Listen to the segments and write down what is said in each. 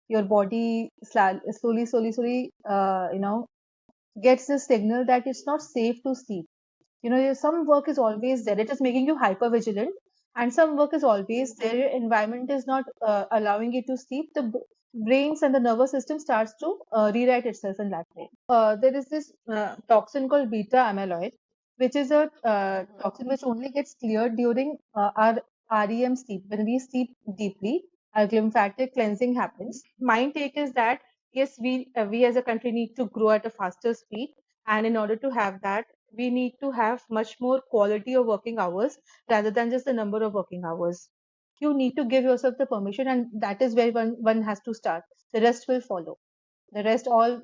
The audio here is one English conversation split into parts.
your body slowly, gets the signal that it's not safe to sleep. Some work is always there. It is making you hyper vigilant, and some work is always there. Your environment is not allowing you to sleep. The brains and the nervous system starts to rewrite itself in that way. There is this toxin called beta amyloid, which is a toxin which only gets cleared during our REM sleep. When we sleep deeply, our lymphatic cleansing happens. My take is that yes, we as a country need to grow at a faster speed, and in order to have that, we need to have much more quality of working hours rather than just the number of working hours. You need to give yourself the permission, and that is where one has to start. The rest will follow. The rest all,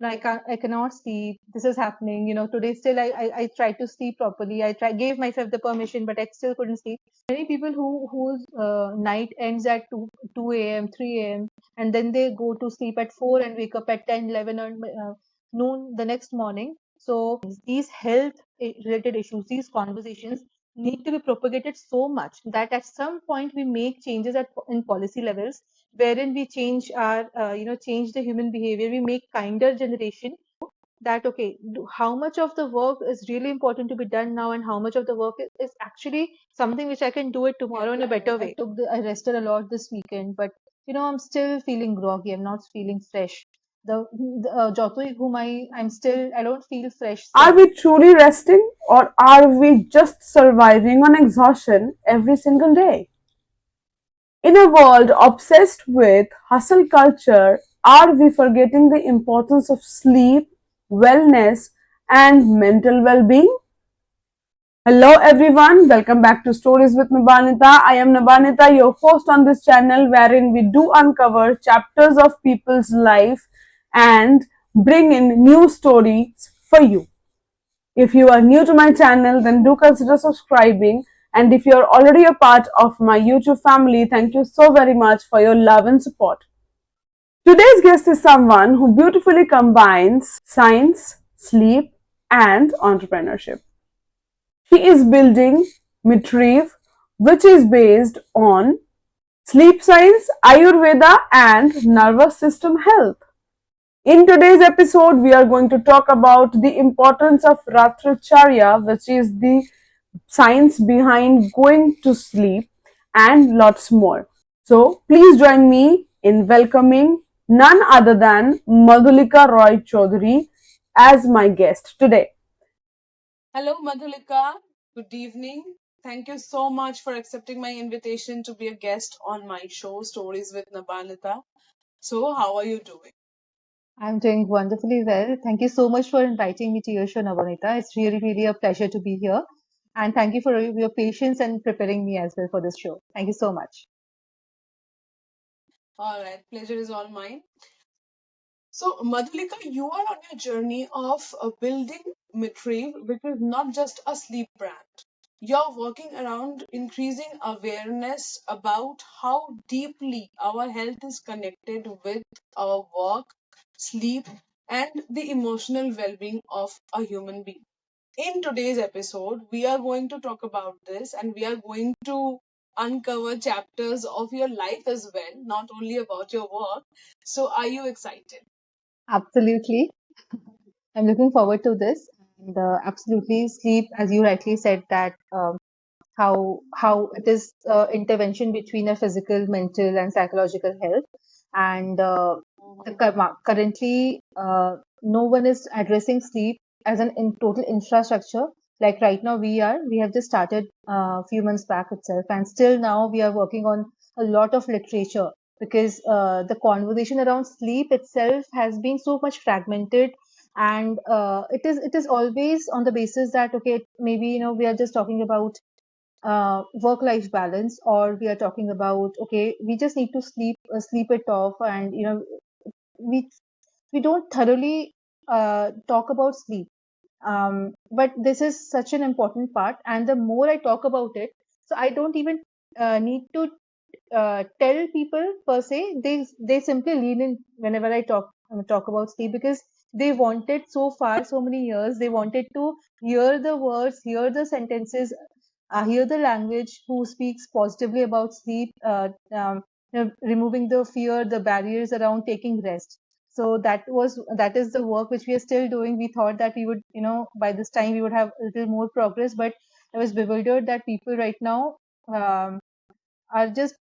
I cannot sleep. This is happening. Today still I tried to sleep properly. Gave myself the permission, but I still couldn't sleep. Many people whose night ends at 2 a.m., 3 a.m., and then they go to sleep at 4 and wake up at 10, 11 or noon the next morning. So these health related issues, these conversations need to be propagated so much that at some point we make changes in policy levels, wherein we change change the human behavior. We make kinder generation. That okay, how much of the work is really important to be done now, and how much of the work is actually something which I can do it tomorrow in a better way. I rested a lot this weekend, but I'm still feeling groggy. I'm not feeling fresh. The Jyoti whom I don't feel fresh. Are we truly resting or are we just surviving on exhaustion every single day? In a world obsessed with hustle culture, are we forgetting the importance of sleep, wellness, and mental well being? Hello everyone, welcome back to Stories with Nabanita. I am Nabanita, your host on this channel, wherein we do uncover chapters of people's life and bring in new stories for you. If you are new to my channel, then do consider subscribing. And if you are already a part of my YouTube family, thank you so very much for your love and support. Today's guest is someone who beautifully combines science, sleep, and entrepreneurship. She is building MITRAEV, which is based on sleep science, Ayurveda, and nervous system health. In today's episode, we are going to talk about the importance of Ratracharya, which is the science behind going to sleep, and lots more. So, please join me in welcoming none other than Madhulika Roy Choudhury as my guest today. Hello, Madhulika. Good evening. Thank you so much for accepting my invitation to be a guest on my show, Stories with Nabanita. So, how are you doing? I'm doing wonderfully well. Thank you so much for inviting me to your show, Nabanita. It's really a pleasure to be here. And thank you for your patience and preparing me as well for this show. Thank you so much. All right, pleasure is all mine. So, Madhulika, you are on your journey of building MITRAEV, which is not just a sleep brand. You're working around increasing awareness about how deeply our health is connected with our work, sleep, and the emotional well being of a human being. In today's episode, we are going to talk about this and we are going to uncover chapters of your life as well, not only about your work. So, are you excited? Absolutely. I'm looking forward to this. And absolutely, sleep, as you rightly said, that how it is intervention between a physical, mental, and psychological health. And currently, no one is addressing sleep as an total infrastructure. Like right now, we have just started a few months back itself, and still now we are working on a lot of literature because the conversation around sleep itself has been so much fragmented, and it is always on the basis that okay, maybe we are just talking about work life balance, or we are talking about okay, we just need to sleep it off, and we we don't thoroughly talk about sleep. But this is such an important part, and the more I talk about it, so I don't even need to tell people per se. They simply lean in whenever I talk about sleep, because they wanted so far, so many years, they wanted to hear the words, hear the sentences, hear the language who speaks positively about sleep. removing the fear, the barriers around taking rest. So that is the work which we are still doing. We thought that we would, by this time we would have a little more progress, but I was bewildered that people right now um, are just,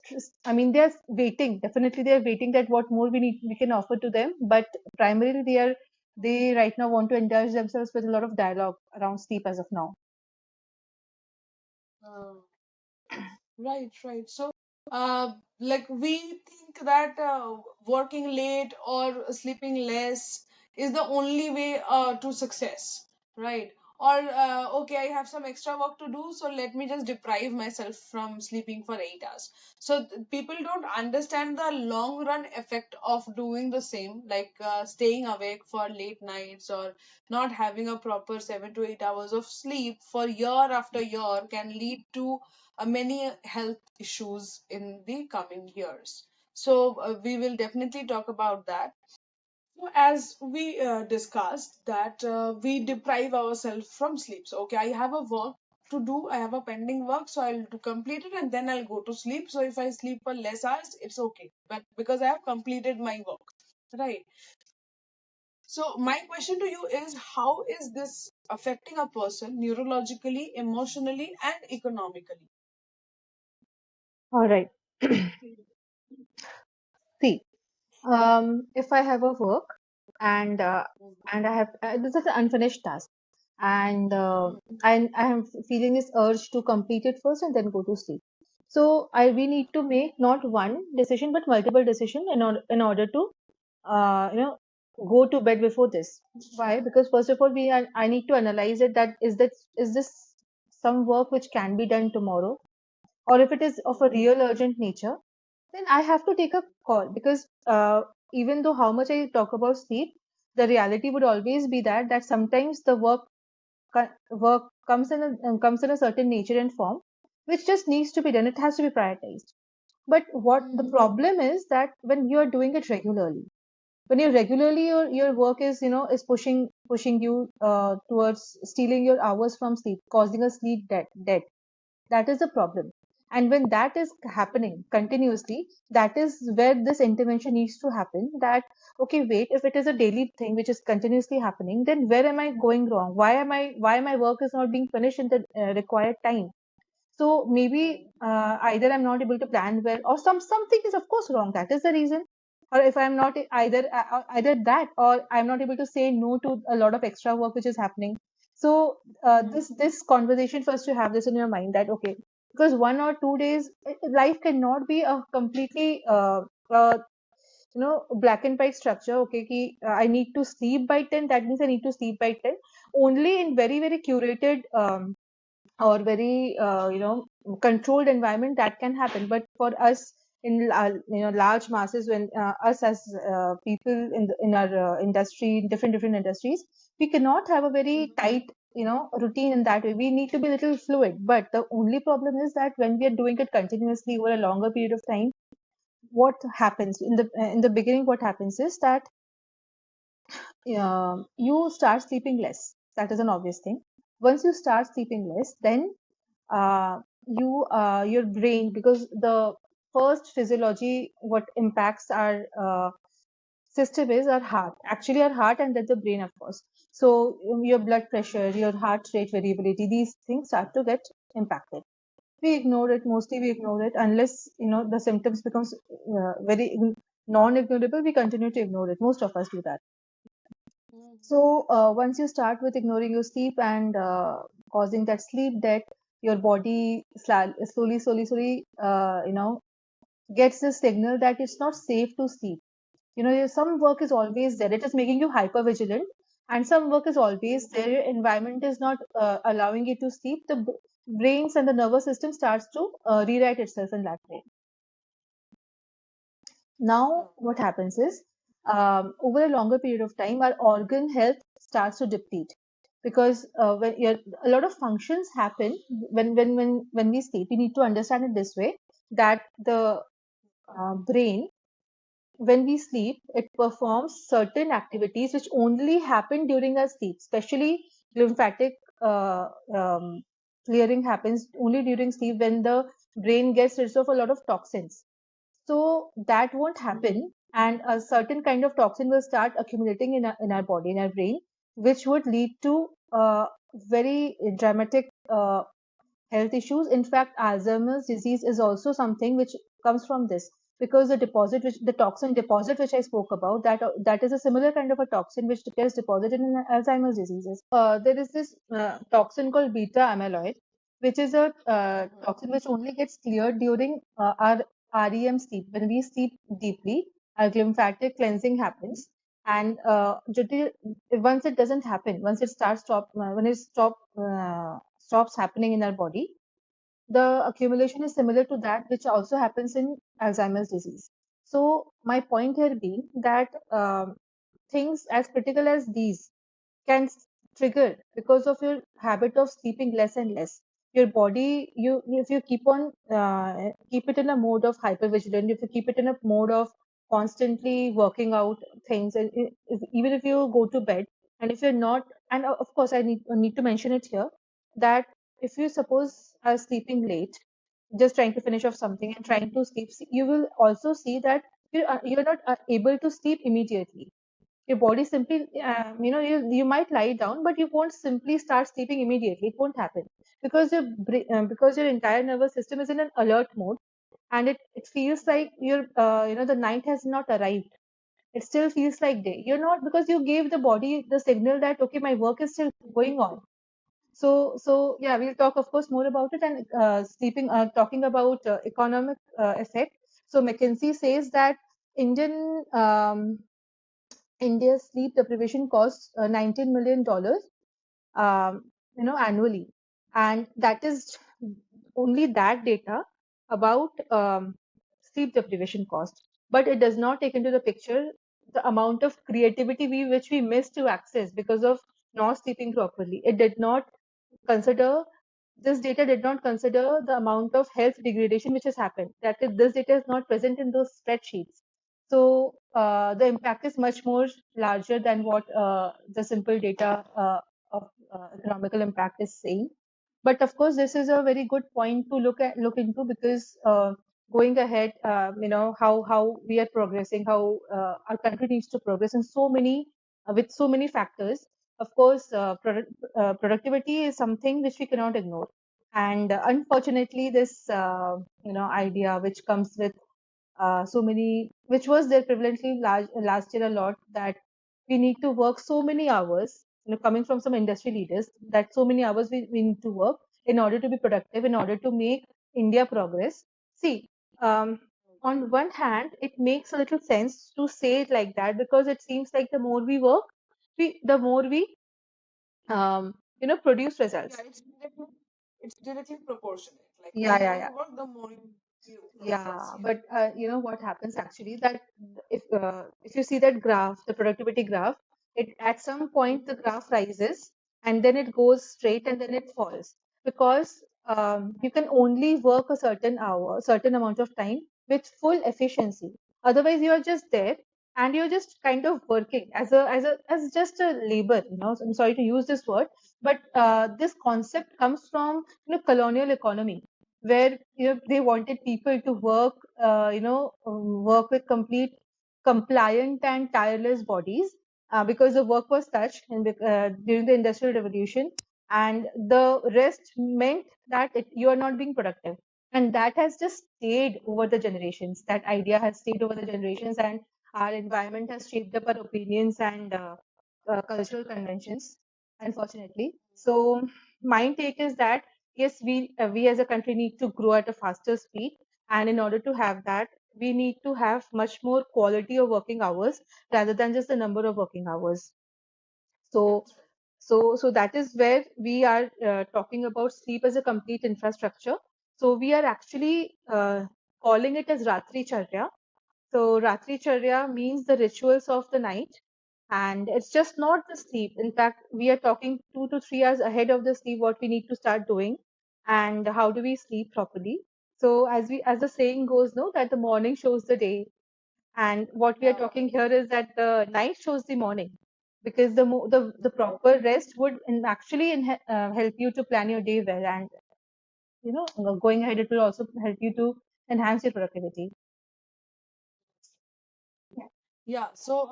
I mean, they're waiting. Definitely, they're waiting that what more we can offer to them. But primarily, they right now want to indulge themselves with a lot of dialogue around sleep as of now. Uh, Right, right. So, like we think that working late or sleeping less is the only way to success, right? Or okay, I have some extra work to do, so let me just deprive myself from sleeping for 8 hours. So people don't understand the long run effect of doing the same, like staying awake for late nights or not having a proper 7 to 8 hours of sleep for year after year can lead to many health issues in the coming years. So we will definitely talk about that. So as we discussed that we deprive ourselves from sleep. So okay, I have a work to do, I have a pending work, so I'll complete it and then I'll go to sleep. So if I sleep for less hours, it's okay, but because I have completed my work, right? So my question to you is, how is this affecting a person neurologically, emotionally, and economically? All right. See, if I have a work and I have this is an unfinished task, and I am feeling this urge to complete it first and then go to sleep. So we need to make not one decision but multiple decision in order to uh, you know go to bed before this. Why? Because first of all, I need to analyze it, that is this some work which can be done tomorrow, or if it is of a real urgent nature, then I have to take a call. Because even though how much I talk about sleep, the reality would always be that sometimes the work comes in a certain nature and form, which just needs to be done. It has to be prioritized. But what the problem is, that when you are doing it regularly, when you regularly, your work is, is pushing you towards stealing your hours from sleep, causing a sleep debt. That is the problem. And when that is happening continuously, that is where this intervention needs to happen. That, okay, wait, if it is a daily thing which is continuously happening, then where am I going wrong? Why my work is not being finished in the required time? So maybe either I'm not able to plan well, or something is of course wrong. That is the reason. Or if I'm not either that, or I'm not able to say no to a lot of extra work which is happening. So this conversation, first you have this in your mind, that okay, because 1 or 2 days, life cannot be a completely black and white structure. Okay, I need to sleep by 10. That means I need to sleep by 10. Only in very very curated or very controlled environment that can happen. But for us in large masses, when us as people in our industry, in different industries, we cannot have a very tight routine in that way. We need to be a little fluid. But the only problem is that when we are doing it continuously over a longer period of time, what happens in the beginning, what happens is that you start sleeping less. That is an obvious thing. Once you start sleeping less, then your brain, because the first physiology what impacts our system is our heart, actually our heart, and then the brain, of course. So your blood pressure, your heart rate variability, these things start to get impacted. We ignore it, mostly we ignore it, unless the symptoms becomes very non-ignorable. We continue to ignore it. Most of us do that. So once you start with ignoring your sleep and causing that sleep debt, your body slowly, gets this signal that it's not safe to sleep. Some work is always there. It is making you hyper vigilant, and some work is always there. Your environment is not allowing you to sleep. The brains and the nervous system starts to rewrite itself in that way. Now, what happens is, over a longer period of time, our organ health starts to deplete, because a lot of functions happen when we sleep. We need to understand it this way, that the brain, when we sleep, it performs certain activities which only happen during our sleep. Especially lymphatic clearing happens only during sleep, when the brain gets rid of a lot of toxins. So that won't happen, and a certain kind of toxin will start accumulating in our body, in our brain, which would lead to very dramatic health issues. In fact, Alzheimer's disease is also something which comes from this, because the toxin deposit which I spoke about, that is a similar kind of a toxin which gets deposited in Alzheimer's diseases. There is this toxin called beta amyloid, which is a toxin which only gets cleared during our REM sleep. When we sleep deeply, our lymphatic cleansing happens, and once it doesn't happen, once it starts stop when it stops happening in our body, the accumulation is similar to that which also happens in Alzheimer's disease. So my point here being that things as critical as these can trigger because of your habit of sleeping less and less. Your body, if you keep it in a mode of hypervigilant, if you keep it in a mode of constantly working out things, and even if you go to bed, and if you're not, and of course I need to mention it here, that if you suppose are sleeping late, just trying to finish off something and trying to sleep, you will also see that you're not able to sleep immediately. Your body simply, you might lie down, but you won't simply start sleeping immediately. It won't happen because because your entire nervous system is in an alert mode, and it feels like the night has not arrived. It still feels like day. You're not, because you gave the body the signal that okay, my work is still going on. So yeah, we'll talk, of course, more about it. And talking about economic effect. So McKinsey says that Indian India's sleep deprivation costs $19 million, annually, and that is only that data about sleep deprivation cost. But it does not take into the picture the amount of creativity which we miss to access because of not sleeping properly. It did not consider This data did not consider the amount of health degradation which has happened. This data is not present in those spreadsheets. So the impact is much more larger than what the simple data of economical impact is saying. But of course, this is a very good point to look into, because going ahead, how we are progressing, how our country needs to progress in so many with so many factors. Of course, productivity is something which we cannot ignore, and unfortunately, this idea which comes with so many, which was there prevalently last year a lot, that we need to work so many hours, coming from some industry leaders, that so many hours we need to work in order to be productive, in order to make India progress. See, um, on one hand, it makes a little sense to say it like that, because it seems like the more we work, the more we produce results. Yeah, it's directly proportionate. Like the Yeah, yeah, more yeah. you work, the more you progress. Yeah, Yeah. but you know what happens actually, that if you see that graph, the productivity graph, it at some point the graph rises and then it goes straight and then it falls, because you can only work a certain amount of time with full efficiency. Otherwise, you are just there and you're just kind of working as just a labor. I'm sorry to use this word, but this concept comes from colonial economy, where they wanted people to work with complete compliant and tireless bodies, because the work was such during the industrial revolution, and the rest meant that you are not being productive, and that has just stayed over the generations. That idea has stayed over the generations, and our environment has shaped up our opinions and cultural conventions, unfortunately. So my take is that yes, we as a country need to grow at a faster speed, and in order to have that, we need to have much more quality of working hours rather than just the number of working hours. So That's right. so that is where we are talking about sleep as a complete infrastructure. So we are actually calling it as Ratri Charya. So Ratri Charya means the rituals of the night, and it's just not the sleep. In fact, we are talking 2 to 3 hours ahead of the sleep, what we need to start doing, and how do we sleep properly. So as the saying goes, no, that the morning shows the day, and what we are Yeah. talking here is that the night shows the morning, because the proper rest would actually help you to plan your day well, and going ahead, it will also help you to enhance your productivity. Yeah, so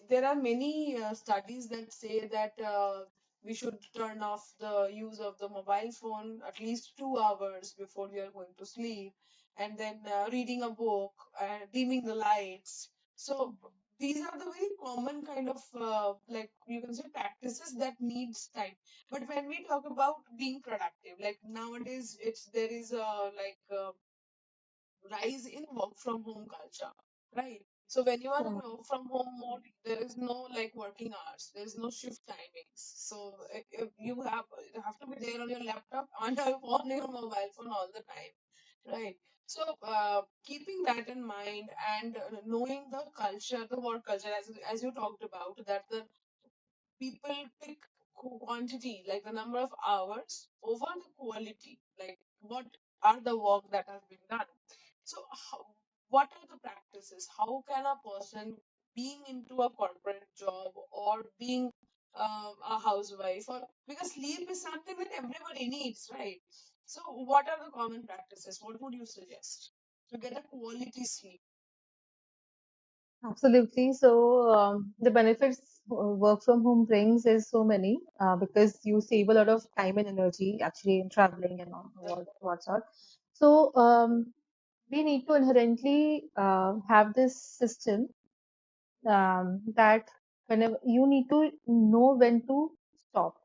there are many studies that say that we should turn off the use of the mobile phone at least 2 hours before we are going to sleep, and then reading a book and dimming the lights. So these are the very common kind of like you can say practices that needs time. But when we talk about being productive, like nowadays, it's there is a like rise in work from home culture, right? So when you are in Hmm. work from home mode, there is no like working hours, there is no shift timings. So if you have to be there on your laptop, on your phone, on your mobile phone all the time, right? So keeping that in mind and knowing the culture, the work culture, as you talked about, that the people pick quantity, like the number of hours, over the quality, like what are the work that has been done. So, what are the practices? How can a person being into a corporate job or being a housewife, or because sleep is something that everybody needs, right? So, what are the common practices? What would you suggest to get a quality sleep? Absolutely. So the benefits work from home brings is so many because you save a lot of time and energy actually in traveling and all, what's not. So we need to inherently have this system that whenever you need to know when to stop.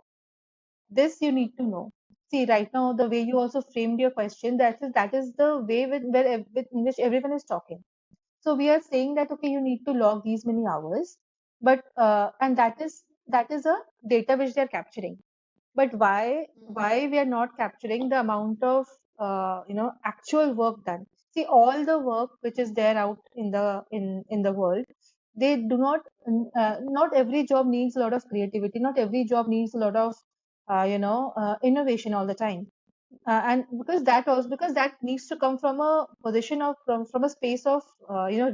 This you need to know. See, right now the way you also framed your question, that is the way with in which everyone is talking. So we are saying that okay, you need to log these many hours, but and that is a data which they are capturing. But why we are not capturing the amount of actual work done? See, all the work which is there out in the world, they do not. Not every job needs a lot of creativity. Not every job needs a lot of innovation all the time, and because that needs to come from a position of from a space of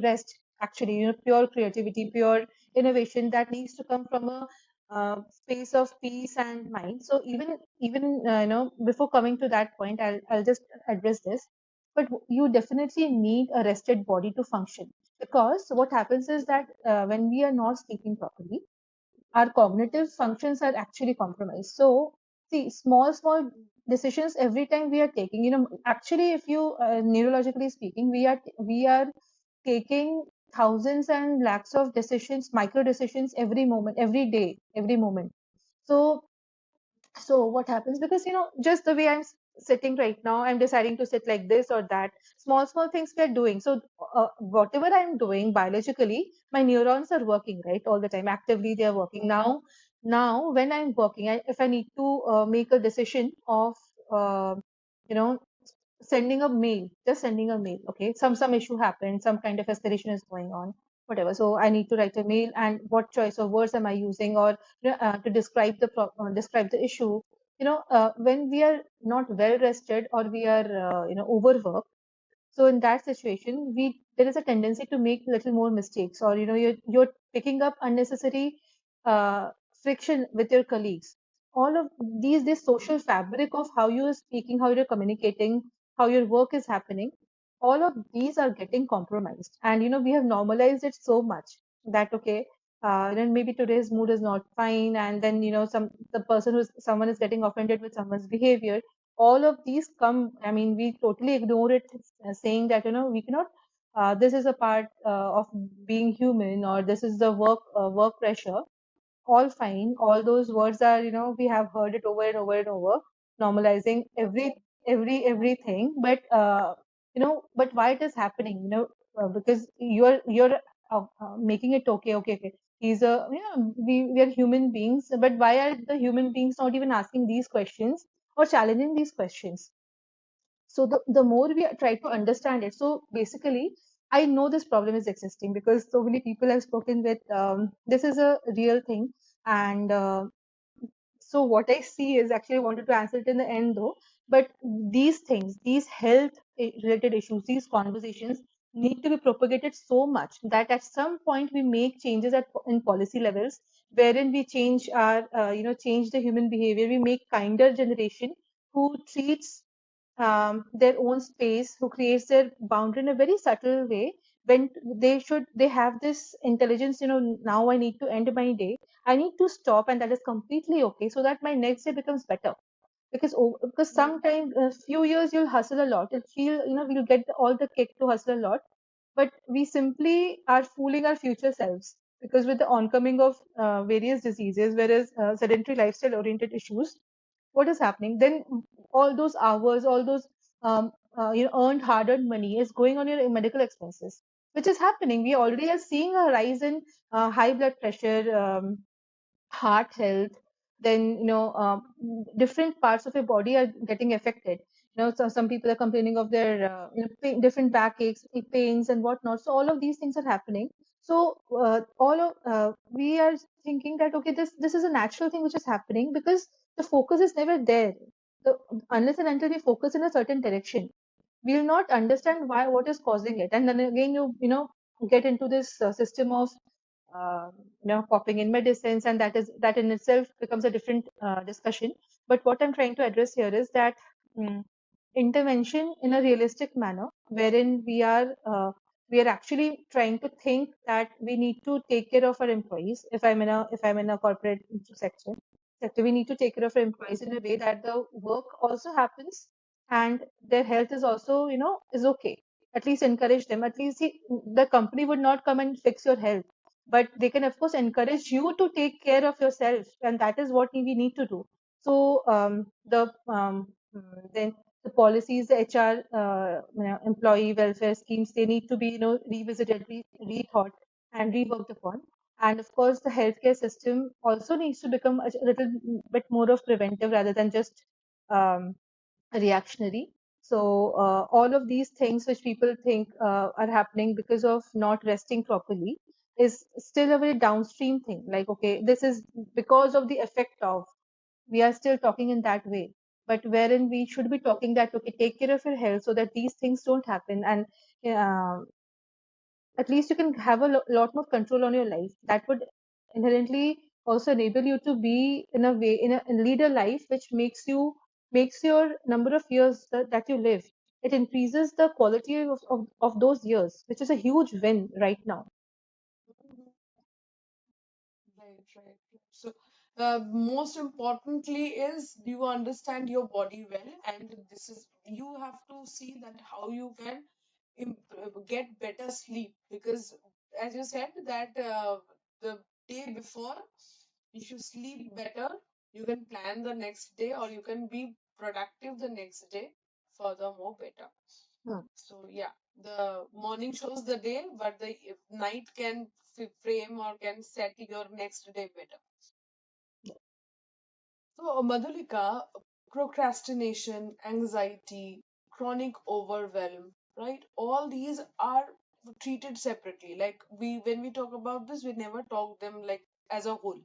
rest, actually, pure creativity, pure innovation, that needs to come from a space of peace and mind. So even before coming to that point, I'll just address this. But you definitely need a rested body to function, because what happens is that when we are not sleeping properly, our cognitive functions are actually compromised. So, see, small decisions every time we are taking, actually, if you neurologically speaking, we are taking thousands and lakhs of decisions, micro decisions every moment, every day, every moment. So so what happens, because just the way sitting right now, I'm deciding to sit like this or that. Small things we are doing. So whatever I'm doing biologically, my neurons are working right all the time. Actively they are working. Now when I'm working, if I need to make a decision of uh, you know sending a mail, just sending a mail. Okay, some issue happened, some kind of escalation is going on, whatever. So I need to write a mail, and what choice of words am I using, or to describe describe the issue. When we are not well rested, or we are overworked, so in that situation, we there is a tendency to make little more mistakes, or you're picking up unnecessary uh, friction with your colleagues. All of these, this social fabric of how you're speaking, how you're communicating, how your work is happening, all of these are getting compromised. And we have normalized it so much that okay, then maybe today's mood is not fine, and then someone is getting offended with someone's behavior. All of these come, I mean, we totally ignore it, saying that we cannot, this is a part of being human, or this is the work pressure. All fine, all those words are, we have heard it over and over and over, normalizing everything. But but why it is happening, because you're making it okay. He's a, we are human beings, but why are the human beings not even asking these questions or challenging these questions? So the more we try to understand it, so basically, I know this problem is existing because so many people I've spoken with, this is a real thing. And so what I see is, actually, I wanted to answer it in the end though, but these things, these health related issues, these conversations need to be propagated so much that at some point we make changes in policy levels, wherein we change our, change the human behavior. We make kinder generation who treats their own space, who creates their boundary in a very subtle way, when they have this intelligence, now I need to end my day, I need to stop, and that is completely okay, so that my next day becomes better. Because sometimes a few years you'll hustle a lot, you'll feel, we'll get all the kick to hustle a lot, but we simply are fooling our future selves, because with the oncoming of various diseases, whereas sedentary lifestyle oriented issues, what is happening then? All those hours, all those earned hard-earned money is going on your medical expenses, which is happening. We already are seeing a rise in high blood pressure, heart health, then different parts of your body are getting affected. So some people are complaining of their different backaches, pains, and whatnot. So all of these things are happening. So all of we are thinking that okay, this is a natural thing which is happening, because the focus is never there. the, unless and until we focus in a certain direction, we will not understand why, what is causing it, and then again get into this system of uh, popping in medicines, and that in itself becomes a different discussion. But what I'm trying to address here is that mm, intervention in a realistic manner, wherein we are actually trying to think that we need to take care of our employees. If I'm in a corporate sector, we need to take care of our employees in a way that the work also happens, and their health is also is okay. At least encourage them. At least see, the company would not come and fix your health, but they can of course encourage you to take care of yourself, and that is what we need to do. So then the policies, the HR, employee welfare schemes, they need to be revisited, rethought, and reworked upon. And of course, the healthcare system also needs to become a little bit more of preventive rather than just um, reactionary. So all of these things which people think are happening because of not resting properly is still a very downstream thing. Like, okay, this is because of the effect of, we are still talking in that way, but wherein we should be talking that okay, take care of your health so that these things don't happen, and uh, at least you can have a lot more control on your life. That would inherently also enable you to be in a way, in lead a life which makes your number of years that you live, it increases the quality of those years, which is a huge win right now. Right, right. So, most importantly is you understand your body well, and this is you have to see that how you can get better sleep, because as you said that the day before, if you sleep better, you can plan the next day, or you can be productive the next day furthermore better. Hmm. So yeah, the morning shows the day, but the night can frame or can set your next day better. So Madhulika, procrastination, anxiety, chronic overwhelm, right? All these are treated separately. Like when we talk about this, we never talk them like as a whole.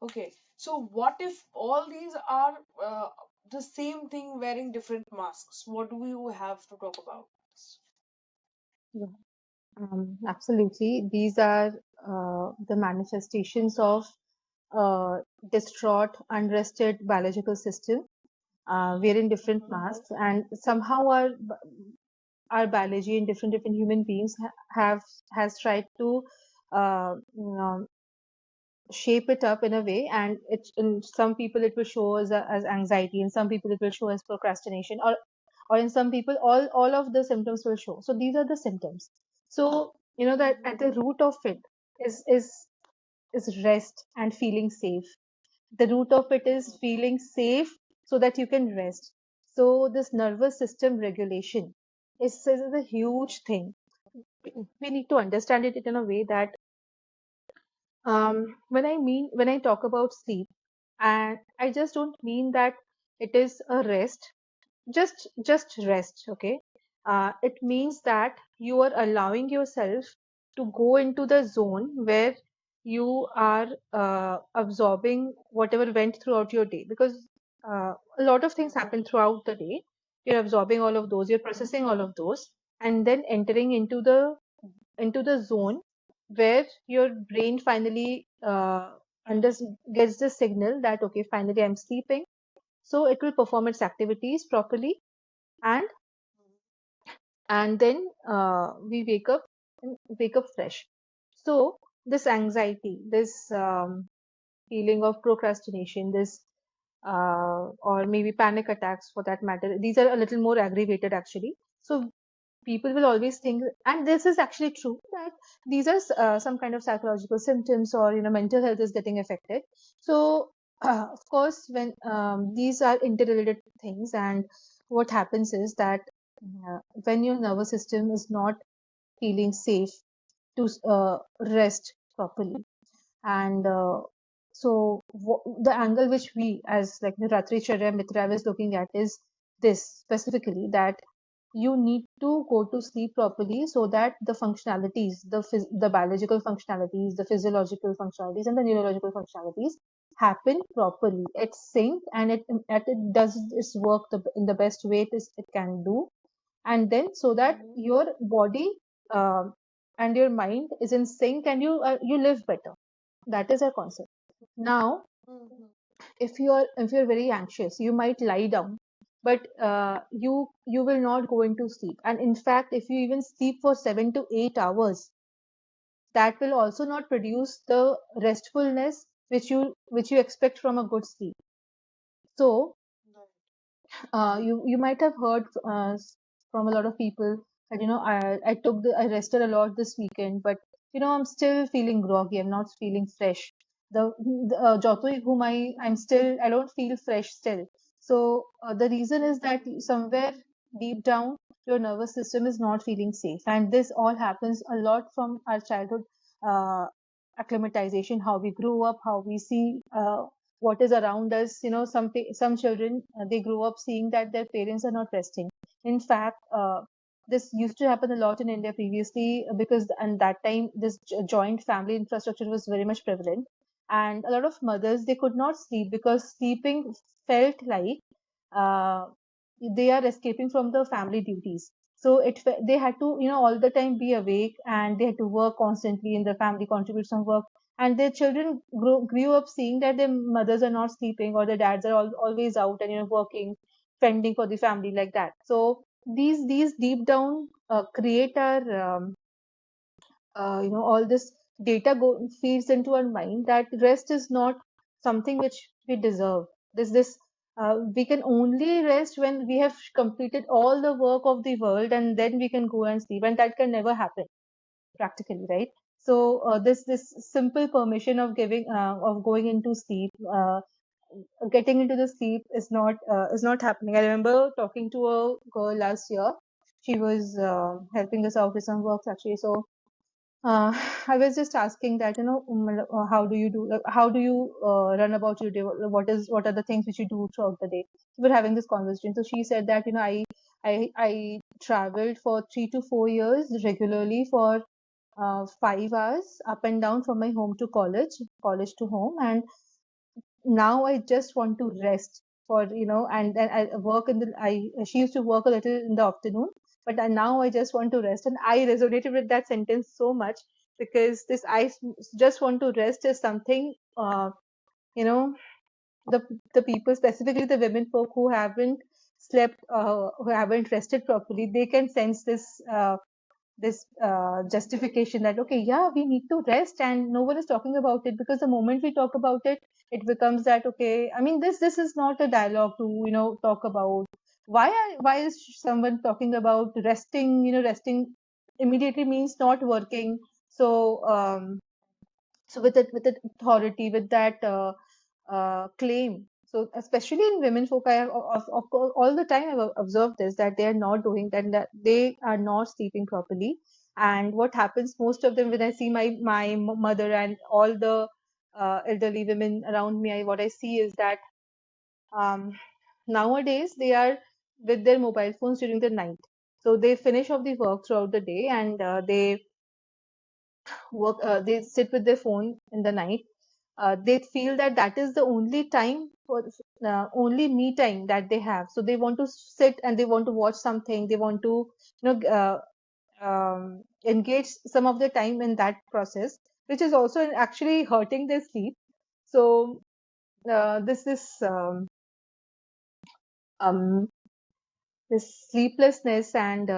Okay, so what if all these are the same thing wearing different masks? What do you have to talk about? Yeah. Absolutely. These are the manifestations of distraught, unrested biological system, wearing different masks, and somehow our biology and different human beings have has tried to shape it up in a way, and in some people it will show as anxiety, in some people it will show as procrastination, or in some people all of the symptoms will show. So these are the symptoms. So that at the root of it is is is rest and feeling safe. The root of it is feeling safe so that you can rest. So this nervous system regulation is a huge thing. We need to understand it in a way that when I talk about sleep, and I just don't mean that it is a rest, just rest, okay? It means that you are allowing yourself to go into the zone where you are absorbing whatever went throughout your day, because a lot of things happen throughout the day. You're absorbing all of those, you're processing all of those, and then entering into the zone where your brain finally under, gets the signal that okay, finally I'm sleeping, so it will perform its activities properly, and then we wake up and wake up fresh. So this anxiety, this feeling of procrastination, this or maybe panic attacks for that matter, these are a little more aggravated actually. So people will always think, and this is actually true, that these are some kind of psychological symptoms, or mental health is getting affected. So of course, when these are interrelated things, and what happens is that when your nervous system is not feeling safe to rest properly, and the angle which we as like the Ratri Charya MITRAEV is looking at is this specifically, that you need to go to sleep properly so that the functionalities, the biological functionalities, the physiological functionalities, and the neurological functionalities happen properly. It's synced, and it does its work in the best way it can do, and then so that your body um, and your mind is in sync, and you live better. That is our concept. Now, if you're very anxious, you might lie down, but you will not go into sleep. And in fact, if you even sleep for 7 to 8 hours, that will also not produce the restfulness which you expect from a good sleep. So you might have heard from a lot of people that I rested a lot this weekend, but I'm still feeling groggy. I'm not feeling fresh. The Jyoti whom I don't feel fresh still. So the reason is that somewhere deep down your nervous system is not feeling safe, and this all happens a lot from our childhood uh, acclimatization, how we grew up, how we see what is around us. Some children, they grow up seeing that their parents are not resting. In fact, this used to happen a lot in India previously, because and that time this joint family infrastructure was very much prevalent, and a lot of mothers, they could not sleep because sleeping felt like uh, they are escaping from the family duties. So they had to all the time be awake, and they had to work constantly, and the family contributes some work, and their children grew up seeing that their mothers are not sleeping, or their dads are always out and working, fending for the family, like that. So these deep down create our all this data feeds into our mind that rest is not something which we deserve. This we can only rest when we have completed all the work of the world, and then we can go and sleep, and that can never happen practically, right? So this simple permission of giving of going into sleep, getting into the sleep is not happening. I remember talking to a girl last year. She was helping us out with some works actually. So I was just asking that, how do you run about your day? What are the things which you do throughout the day? We were having this conversation. So she said that, I traveled for 3 to 4 years regularly for 5 hours up and down from my home to college to home, and now I just want to rest for, and then I work in the I she used to work a little in the afternoon, but now I just want to rest. And I resonated with that sentence so much, because this just want to rest is something, you know the the people, specifically the women folk who haven't slept, who haven't rested properly, they can sense this justification that, okay, yeah, we need to rest, and no one is talking about it, because the moment we talk about it, it becomes that, okay, I mean, this is not a dialogue to talk about. Why is someone talking about resting? Resting immediately means not working. So with that authority, with that claim. So especially in women folk, I have of course all the time I've observed this, that they are not doing that, that they are not sleeping properly. And what happens, most of them, when I see my mother and all the elderly women around me, what I see is that um, nowadays they are with their mobile phones during the night. So they finish off the work throughout the day, and they sit with their phone in the night. They feel that that is the only time, for only me time that they have. So they want to sit and they want to watch something. They want to you know engage some of the time in that process, which is also actually hurting their sleep. So this um, this sleeplessness and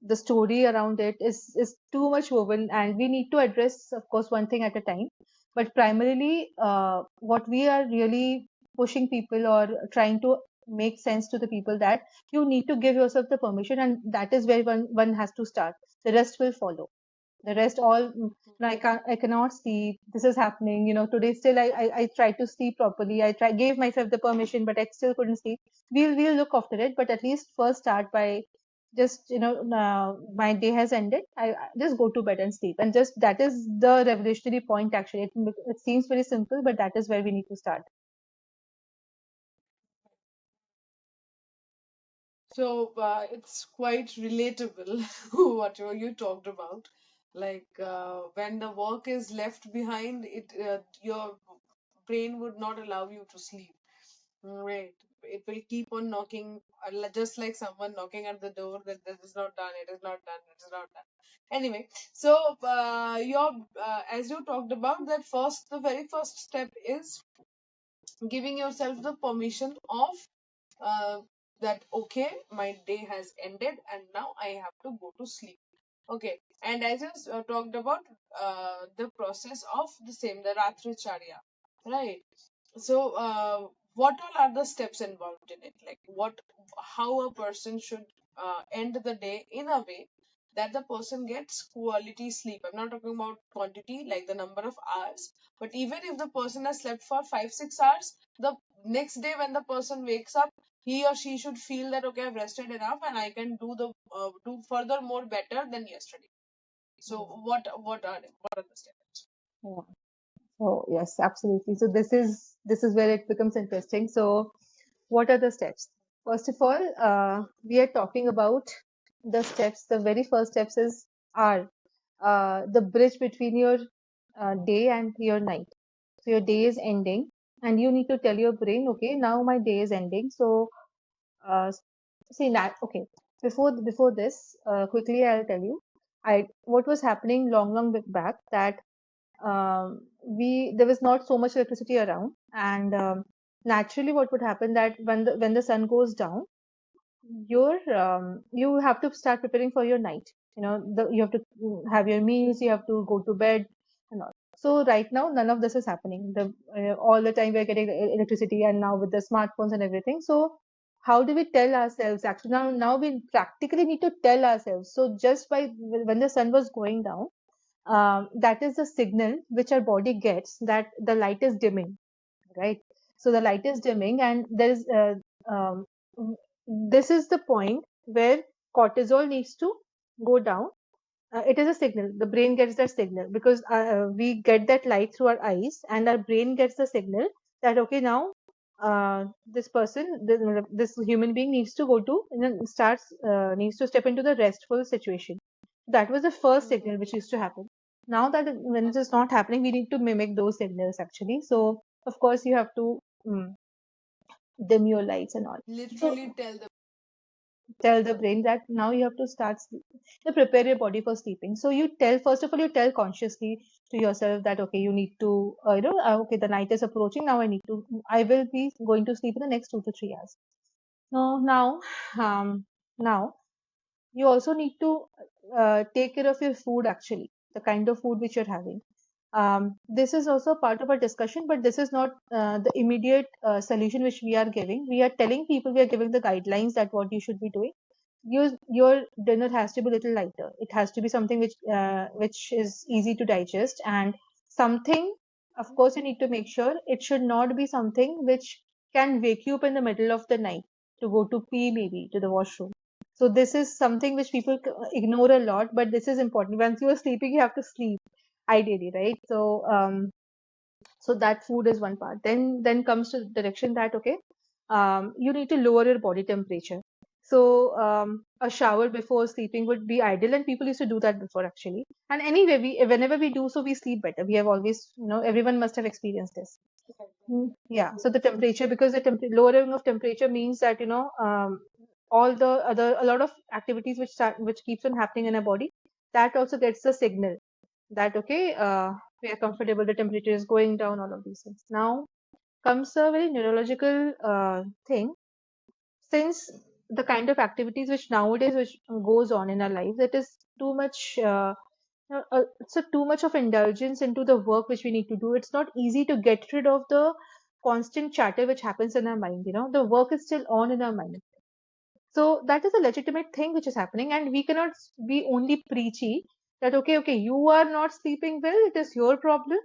the story around it is too much woven, and we need to address, of course, one thing at a time. But primarily, what we are really pushing people or trying to make sense to the people, that you need to give yourself the permission, and that is where one has to start. The rest will follow. The rest all, no, I cannot sleep, this is happening, today still I tried to sleep properly, gave myself the permission, but I still couldn't sleep. We'll look after it, but at least first start by just, my day has ended, I just go to bed and sleep, and just that is the revolutionary point actually. It seems very simple, but that is where we need to start. So it's quite relatable whatever you talked about. Like when the work is left behind, it your brain would not allow you to sleep. Right. It will keep on knocking, just like someone knocking at the door that this is not done, it is not done, it is not done. Anyway, so your as you talked about that, the very first step is giving yourself the permission of uh, that okay, my day has ended and now I have to go to sleep. Okay, and I just talked about the process of the same, the ratri charya, right? So what all are the steps involved in it, like what, how a person should end the day in a way that the person gets quality sleep? I'm not talking about quantity, like the number of hours, but even if the person has slept for 5 6 hours, the next day when the person wakes up, he or she should feel that okay, I've rested enough and I can do further more better than yesterday. So what are the steps? Yeah. Oh, yes, absolutely. So this is where it becomes interesting. So what are the steps? First of all, we are talking about the steps. The very first steps are the bridge between your day and your night. So your day is ending, and you need to tell your brain, okay, now my day is ending. So see that, okay. Before this, quickly I'll tell you, I what was happening long back, that we there was not so much electricity around, and naturally what would happen, that when the sun goes down, you have to start preparing for your night. You have to have your meals, you have to go to bed and all. So right now none of this is happening. The All the time we're getting electricity, and now with the smartphones and everything. So how do we tell ourselves, actually, now we practically need to tell ourselves. So just by when the sun was going down, that is the signal which our body gets, that the light is dimming, right? So the light is dimming, and there is um, this is the point where cortisol needs to go down. It is a signal. The brain gets that signal because we get that light through our eyes, and our brain gets the signal that okay, now this human being needs to go to, starts needs to step into the restful situation. That was the first signal which used to happen. Now that when it is not happening, we need to mimic those signals actually. So of course you have to mm, dim your lights and all. So Literally tell the tell the brain that now you have to prepare your body for sleeping. So you tell, first of all, you tell consciously to yourself that okay, you need to okay, the night is approaching, now I will be going to sleep in the next 2 to 3 hours. No, now you also need to take care of your food, actually, the kind of food which you're having. This is also part of our discussion, but this is not the immediate solution which we are giving. We are telling people, we are giving the guidelines that what you should be doing. Your dinner has to be a little lighter. It has to be something which is easy to digest, and something, of course, you need to make sure it should not be something which can wake you up in the middle of the night to go to pee, maybe to the washroom. So this is something which people ignore a lot, but this is important. Once you are sleeping, you have to sleep, ideally, right? So that food is one part. Then comes to the direction that okay, you need to lower your body temperature. So a shower before sleeping would be ideal, and people used to do that before actually. And anyway, whenever we do so, we sleep better. We have always, everyone must have experienced this. Yeah. So the temperature, because the lowering of temperature means that all the other, a lot of activities which keeps on happening in our body, that also gets the signal that okay, we are comfortable, the temperature is going down, all of these things. Now comes a very neurological thing. Since the kind of activities which nowadays which goes on in our life, that is too much. It's a too much of indulgence into the work which we need to do. It's not easy to get rid of the constant chatter which happens in our mind. The work is still on in our mind. So that is a legitimate thing which is happening, and we cannot be only preachy that okay, you are not sleeping well, it is your problem,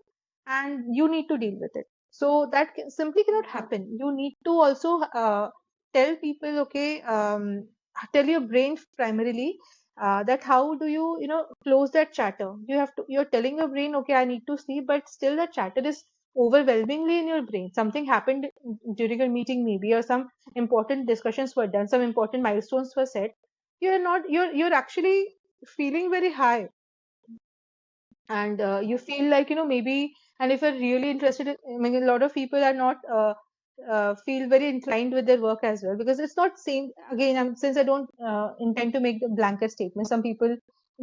and you need to deal with it. So that simply cannot happen. You need to also tell people, okay, tell your brain primarily that how do you, close that chatter. You're telling your brain, okay, I need to sleep, but still the chatter is overwhelmingly in your brain. Something happened during a meeting, maybe, or some important discussions were done, some important milestones were set. You're actually feeling very high, and you feel like, maybe, and if you're really interested I mean, a lot of people are not feel very inclined with their work as well, because it's not same again. Since I don't intend to make the blanket statement, some people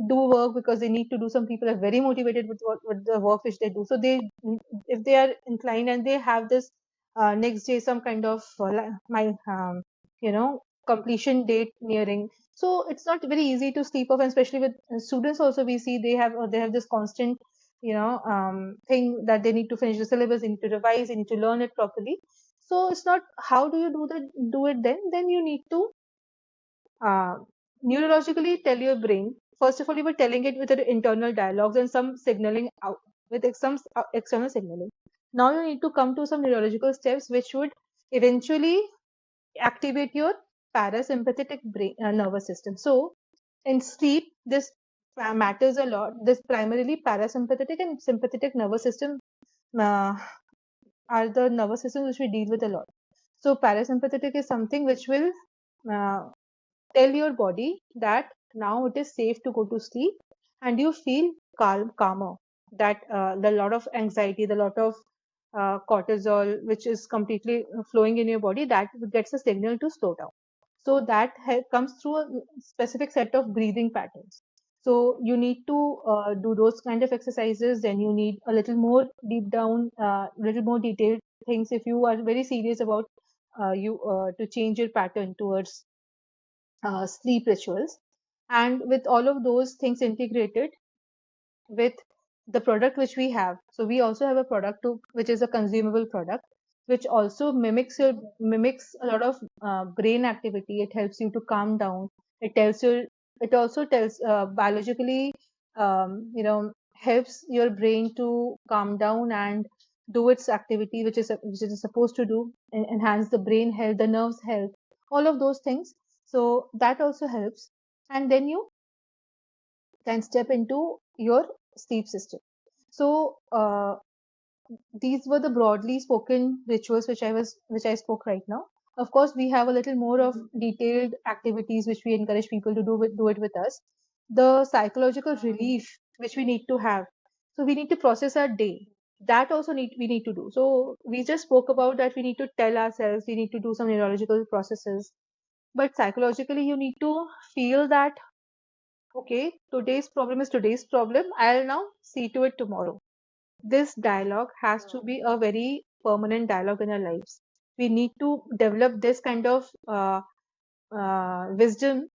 do work because they need to do. Some people are very motivated with the work which they do, so they, if they are inclined and they have this next day some kind of my you know completion date nearing, so it's not very easy to sleep off. And especially with students also, we see they have this constant thing that they need to finish the syllabus, they need to revise, they need to learn it properly. So it's not how do you do it then you need to uh, neurologically tell your brain. First of all, you were telling it with an internal dialogues and some signaling out with some external signaling. Now you need to come to some neurological steps which would eventually activate your parasympathetic brain nervous system. So in sleep, this matters a lot. This primarily parasympathetic and sympathetic nervous system uh, are the nervous systems which we deal with a lot. So parasympathetic is something which will uh, tell your body that now it is safe to go to sleep, and you feel calmer. That the lot of anxiety, the lot of cortisol, which is completely flowing in your body, that gets a signal to slow down. So that comes through a specific set of breathing patterns. So you need to do those kind of exercises. Then you need a little more deep down, little more detailed things. If you are very serious about you to change your pattern towards sleep rituals, and with all of those things integrated with the product which we have. So we also have a product too, which is a consumable product, which also mimics a lot of brain activity. It helps you to calm down. It also tells biologically, helps your brain to calm down and do its activity, which is supposed to do, and enhance the brain health, the nerves health, all of those things. So that also helps. And then you can step into your sleep system. So these were the broadly spoken rituals which I spoke right now. Of course, we have a little more of detailed activities which we encourage people to do it with us. The psychological relief which we need to have. So we need to process our day. That also we need to do. So we just spoke about that we need to tell ourselves, we need to do some neurological processes. But psychologically, you need to feel that okay, today's problem is today's problem. I'll now see to it tomorrow. This dialogue has to be a very permanent dialogue in our lives. We need to develop this kind of wisdom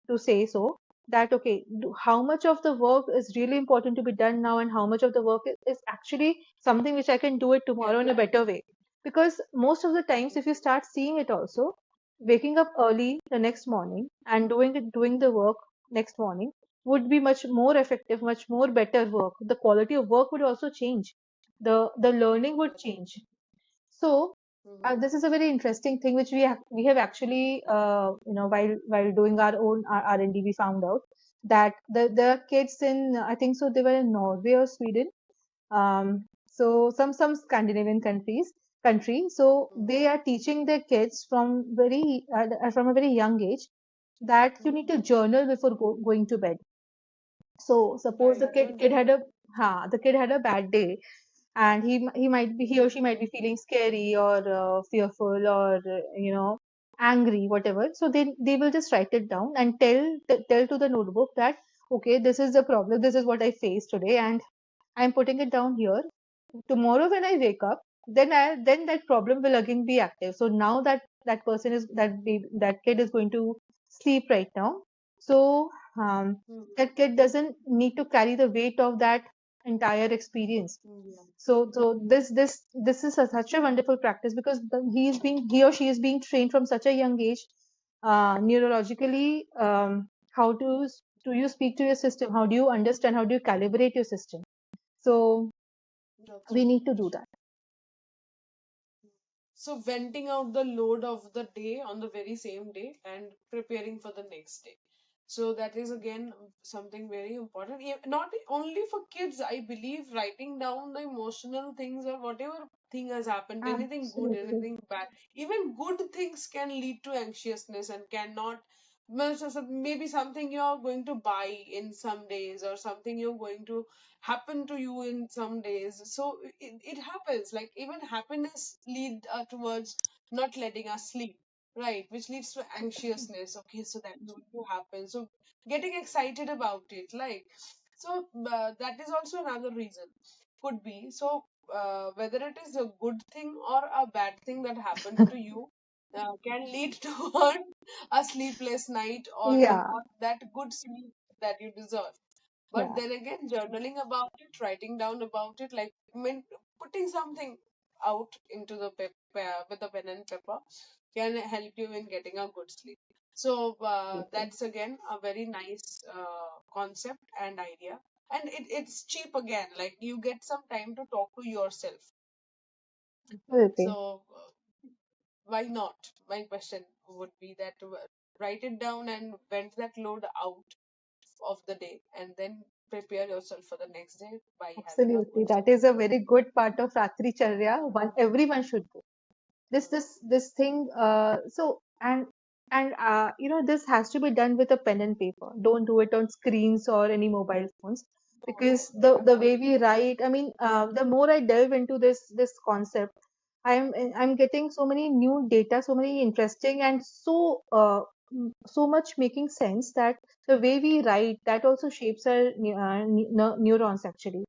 to say so that okay, how much of the work is really important to be done now, and how much of the work is actually something which I can do it tomorrow in a better way. Because most of the times, if you start seeing it also, waking up early the next morning and doing the work next morning would be much more effective, much more better work. The quality of work would also change. The learning would change. So this is a very interesting thing which we have actually while doing our own R&D, we found out that there are kids in, I think so, they were in Norway or Sweden, so some Scandinavian country. So they are teaching their kids from a very young age that you need to journal before going to bed. So suppose the Right. kid had a bad day, and he or she might be feeling scary or fearful or angry, whatever. So they will just write it down and tell to the notebook that okay, this is the problem, this is what I faced today, and I'm putting it down here. Tomorrow when I wake up, then that problem will again be active. So now that that person is that baby, that kid is going to sleep right now. So Hmm. that kid doesn't need to carry the weight of that entire experience. Yeah. So this is such a wonderful practice because he or she is being trained from such a young age, neurologically, how to you speak to your system, how do you understand, how do you calibrate your system. So That's we right. need to do that. So venting out the load of the day on the very same day and preparing for the next day. So that is again something very important. Not only for kids, I believe writing down the emotional things or whatever thing has happened, anything good, Absolutely. anything bad, even good things can lead to anxiousness and cannot. Well, so maybe something you're going to buy in some days or something you're going to happen to you in some days. So it happens. Like even happiness lead towards not letting us sleep, right? Which leads to anxiousness. Okay, so that's going to happen. So getting excited about it, like so that is also another reason. Could be so. Whether it is a good thing or a bad thing that happened to you can lead toward a sleepless night or Yeah, not that good sleep that you deserve. But yeah, then again, journaling about it, writing down about it, like putting something out into the paper with a pen and paper can help you in getting a good sleep. So absolutely. that's again a very nice concept and idea. And it's cheap again, like you get some time to talk to yourself. Absolutely. So why not? My question would be that write it down and vent that load out of the day and then prepare yourself for the next day by having a Absolutely. good That sleep. is a very good part of Ratri Charya. Everyone should do. This thing so and you know, this has to be done with a pen and paper. Don't do it on screens or any mobile phones, No, because no, the way we write, I mean, the more I delve into this concept, I'm getting so many new data, so many interesting and so much making sense, that the way we write, that also shapes our neurons actually.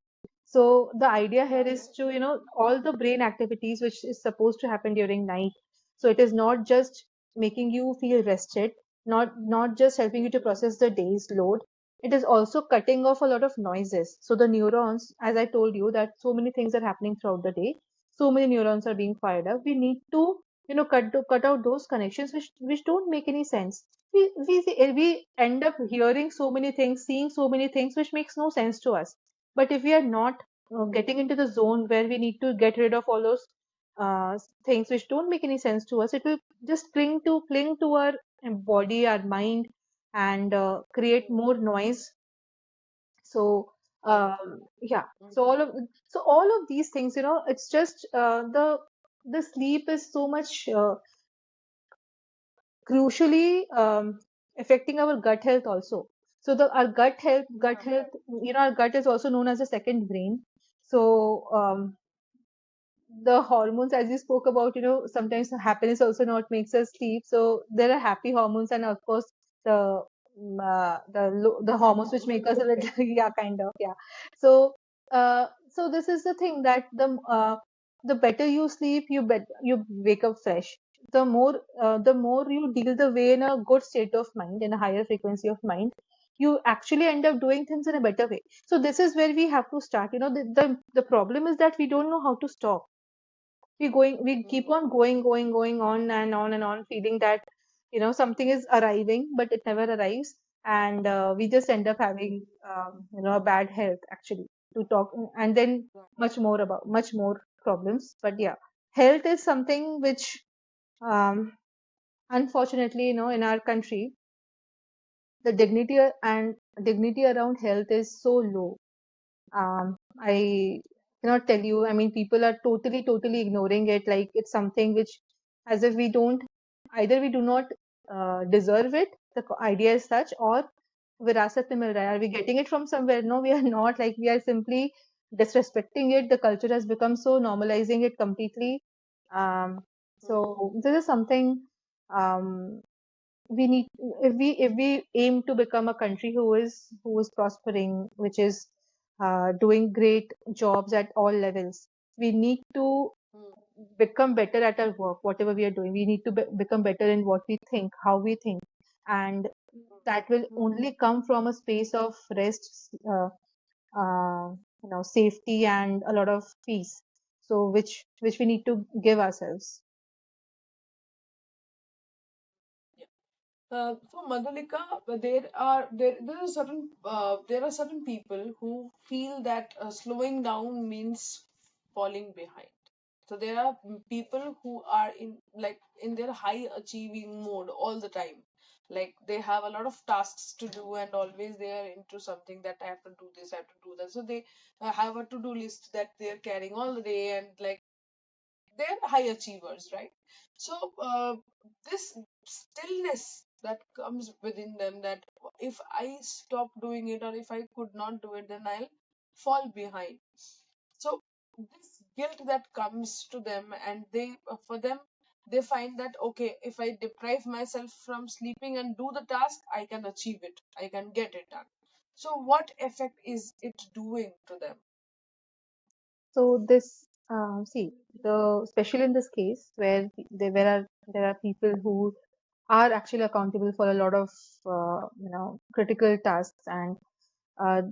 So the idea here is to, you know, all the brain activities which is supposed to happen during night. So it is not just making you feel rested, not just helping you to process the day's load. It is also cutting off a lot of noises. So the neurons, as I told you, that so many things are happening throughout the day. So many neurons are being fired up. We need to, you know, cut out those connections which don't make any sense. We end up hearing so many things, seeing so many things which makes no sense to us. But if we are not getting into the zone where we need to get rid of all those things which don't make any sense to us, it will just cling to our body, our mind, and create more noise. So yeah, so all of these things, you know, it's just the sleep is so much crucially affecting our gut health also. So our gut health, you know, our gut is also known as a second brain. So the hormones, as you spoke about, you know, sometimes happiness also not makes us sleep. So there are happy hormones, and of course the the hormones which make us a little yeah, kind of, yeah. So so this is the thing, that the better you sleep, you wake up fresh. The more you deal the way in a good state of mind, in a higher frequency of mind, you actually end up doing things in a better way. So this is where we have to start. You know, the problem is that we don't know how to stop. We keep on going on and on and on, feeling that, you know, something is arriving, but it never arrives, and we just end up having, you know, a bad health actually, to talk, and then much more problems. But yeah, health is something which, um, unfortunately, you know, in our country, the dignity around health is so low. I cannot tell you. I mean, people are totally ignoring it. Like it's something which, as if we don't, either we do not deserve it. The idea is such, or virasat mein mil raha hai. Are we getting it from somewhere? No, we are not. Like we are simply disrespecting it. The culture has become so normalizing it completely. Um, so this is something, um, we need, if we aim to become a country who is prospering, which is doing great jobs at all levels, we need to become better at our work, whatever we are doing. We need to become better in what we think, how we think, and that will only come from a space of rest, safety, and a lot of peace. So, which we need to give ourselves. So Madhulika, there are certain people who feel that slowing down means falling behind. So there are people who are in their high achieving mode all the time. Like they have a lot of tasks to do and always they are into something that I have to do this, I have to do that. So they have a to do list that they are carrying all the day, and like they're high achievers, right? So this stillness that comes within them, that if I stop doing it or if I could not do it, then I'll fall behind. So this guilt that comes to them, and for them, they find that okay, if I deprive myself from sleeping and do the task, I can achieve it, I can get it done. So what effect is it doing to them? So this, see, especially in this case where there are people who are actually accountable for a lot of critical tasks, uh,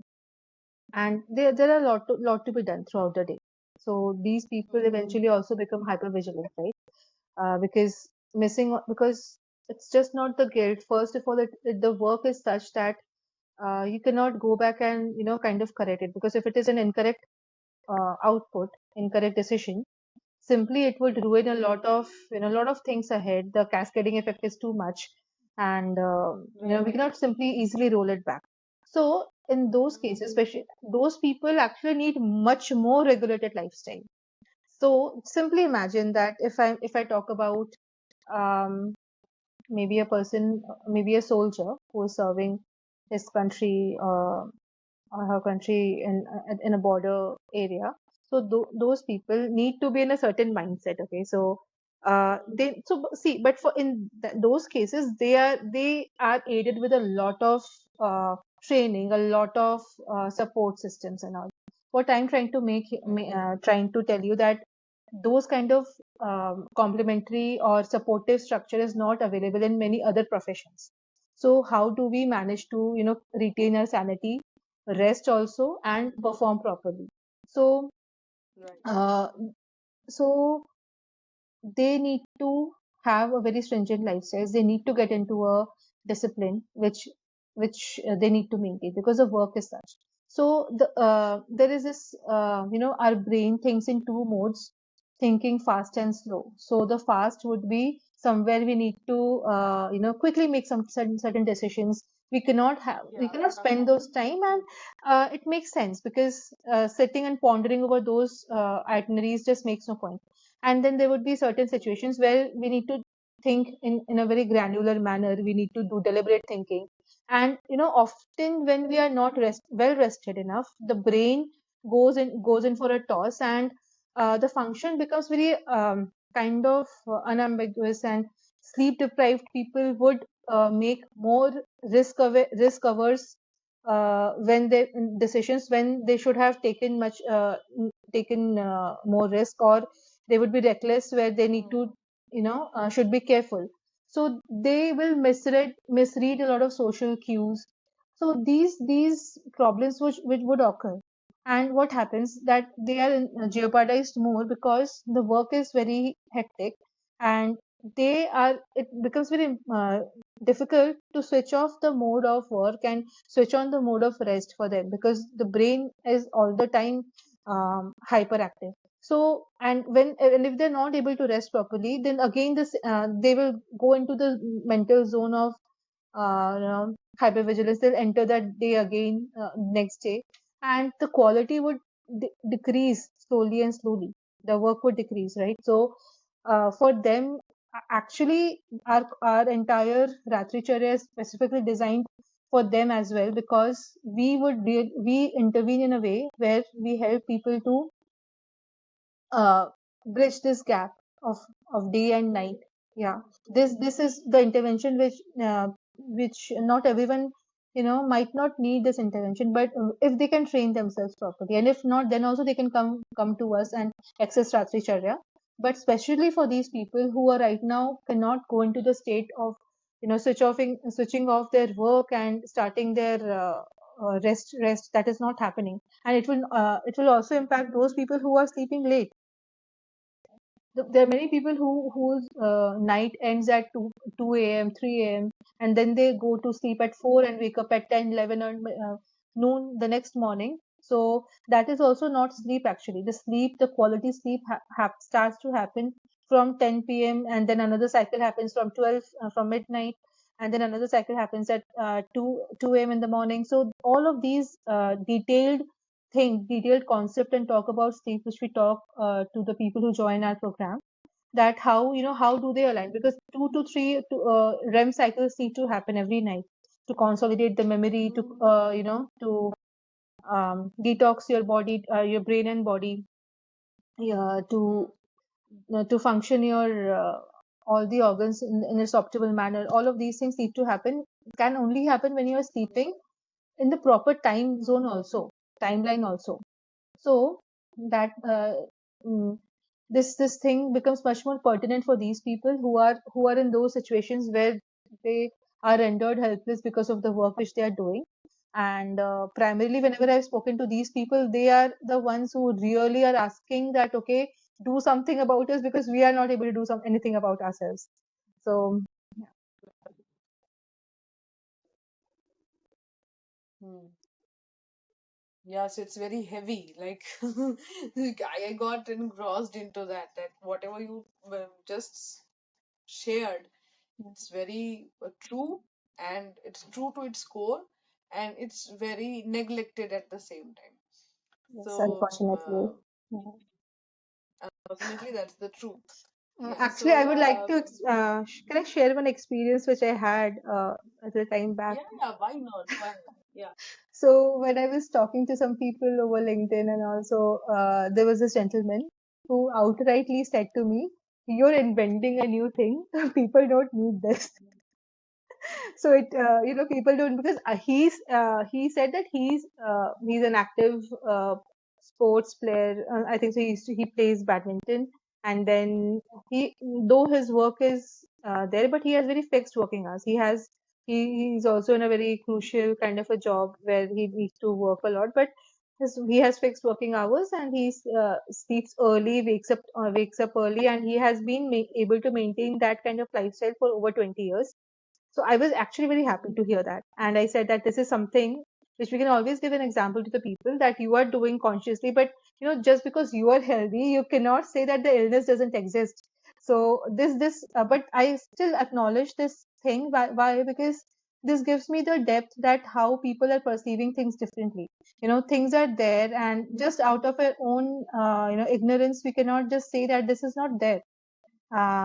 and there are a lot to be done throughout the day. So these people eventually also become hyper vigilant, right? Because it's just not the guilt. First of all, the work is such that you cannot go back and kind of correct it, because if it is an incorrect output, incorrect decision, simply it would ruin a lot of things ahead. The cascading effect is too much, and Right. we cannot simply easily roll it back. So in those cases, especially those people actually need much more regulated lifestyle. So simply imagine that if I talk about um, maybe a person, maybe a soldier who is serving his country, her country in a border area. So those people need to be in a certain mindset. Okay, so see, but for in those cases, they are aided with a lot of training, a lot of support systems and all. What I'm trying to trying to tell you that those kind of complementary or supportive structure is not available in many other professions. So how do we manage to retain our sanity, rest also, and perform properly? So Right. uh, so they need to have a very stringent lifestyle. They need to get into a discipline which they need to maintain, because the work is such. So there is this, our brain thinks in two modes: thinking fast and slow. So the fast would be somewhere we need to quickly make some certain decisions. We cannot spend those time, and it makes sense, because sitting and pondering over those itineraries just makes no point. And then there would be certain situations where we need to think in a very granular manner. We need to do deliberate thinking. And often when we are not well rested enough, the brain goes in for a toss, and the function becomes very kind of unambiguous. And sleep deprived people would make more risk averse when they decisions, when they should have taken more risk, or they would be reckless where they need to should be careful. So they will misread a lot of social cues. So these problems which would occur. And what happens that they are jeopardized more because the work is very hectic, and it becomes very difficult to switch off the mode of work and switch on the mode of rest for them, because the brain is all the time hyperactive. So, and if they're not able to rest properly, then again they will go into the mental zone of hypervigilance. They'll enter that day again, next day, and the quality would decrease slowly and slowly. The work would decrease, right? So for them, actually, our entire Ratricharya is specifically designed for them as well, because we intervene in a way where we help people to uh, bridge this gap of day and night. Yeah, this is the intervention which not everyone might not need this intervention, but if they can train themselves properly, and if not, then also they can come to us and access Ratri Charya. But especially for these people who are right now cannot go into the state of switching off their work and starting their rest, that is not happening, and it will also impact those people who are sleeping late. There are many people whose night ends at 2 a.m., 3 a.m., and then they go to sleep at 4 and wake up at 10, 11, or noon the next morning. So that is also not sleep actually. The quality sleep starts to happen from 10 p.m., and then another cycle happens from 12, from midnight, and then another cycle happens at 2 a.m. in the morning. So all of these detailed concept and talk about sleep, which we talk to the people who join our program, that how do they align, because 2 to 3 REM cycles need to happen every night to consolidate the memory, to detox your body, your brain and body, to function your all the organs in its optimal manner. All of these things need to happen, can only happen when you are sleeping in the proper time zone also, timeline also. So that mm, this thing becomes much more pertinent for these people who are in those situations where they are rendered helpless because of the work which they are doing. And primarily, whenever I've spoken to these people, they are the ones who really are asking that, okay, do something about us, because we are not able to do anything about ourselves. So Hmm. Yes, it's very heavy. Like I got engrossed into that whatever you just shared, it's very true, and it's true to its core, and it's very neglected at the same time. yes, So, unfortunately. Yeah. unfortunately, that's the truth. Yeah. Actually, I So, would like to, can I share one experience which I had at a time back? yeah, yeah, why not? Go ahead. Yeah. So when I was talking to some people over LinkedIn, and also there was this gentleman who outrightly said to me, "You're inventing a new thing. People don't need this." So people don't, because he said that he's an active sports player. I think so. He plays badminton, and then he though his work is there, but he has very fixed working hours. He's also in a very crucial kind of a job where he needs to work a lot, but he has fixed working hours, and he sleeps early, wakes up early, and he has been able to maintain that kind of lifestyle for over 20 years. So I was actually very happy to hear that. And I said that this is something which we can always give an example to the people that you are doing consciously. But, just because you are healthy, you cannot say that the illness doesn't exist. So but I still acknowledge this thing. Why? Because this gives me the depth that how people are perceiving things differently. Things are there, and just out of our own, ignorance, we cannot just say that this is not there.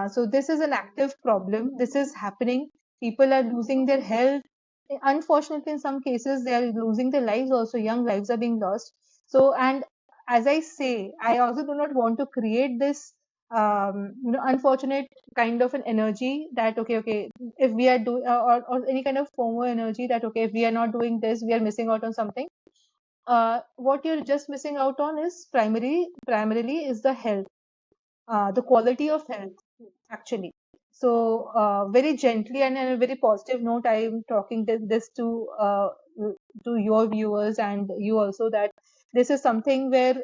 So this is an active problem. This is happening. People are losing their health. Unfortunately, in some cases, they are losing their lives also. Young lives are being lost. So, and as I say, I also do not want to create this, unfortunate kind of an energy that, okay, if we are doing, or any kind of FOMO energy that, okay, if we are not doing this, we are missing out on something. What you're just missing out on is primarily is the health, the quality of health actually. So, very gently and on a very positive note, I am talking this to your viewers and you also, that this is something where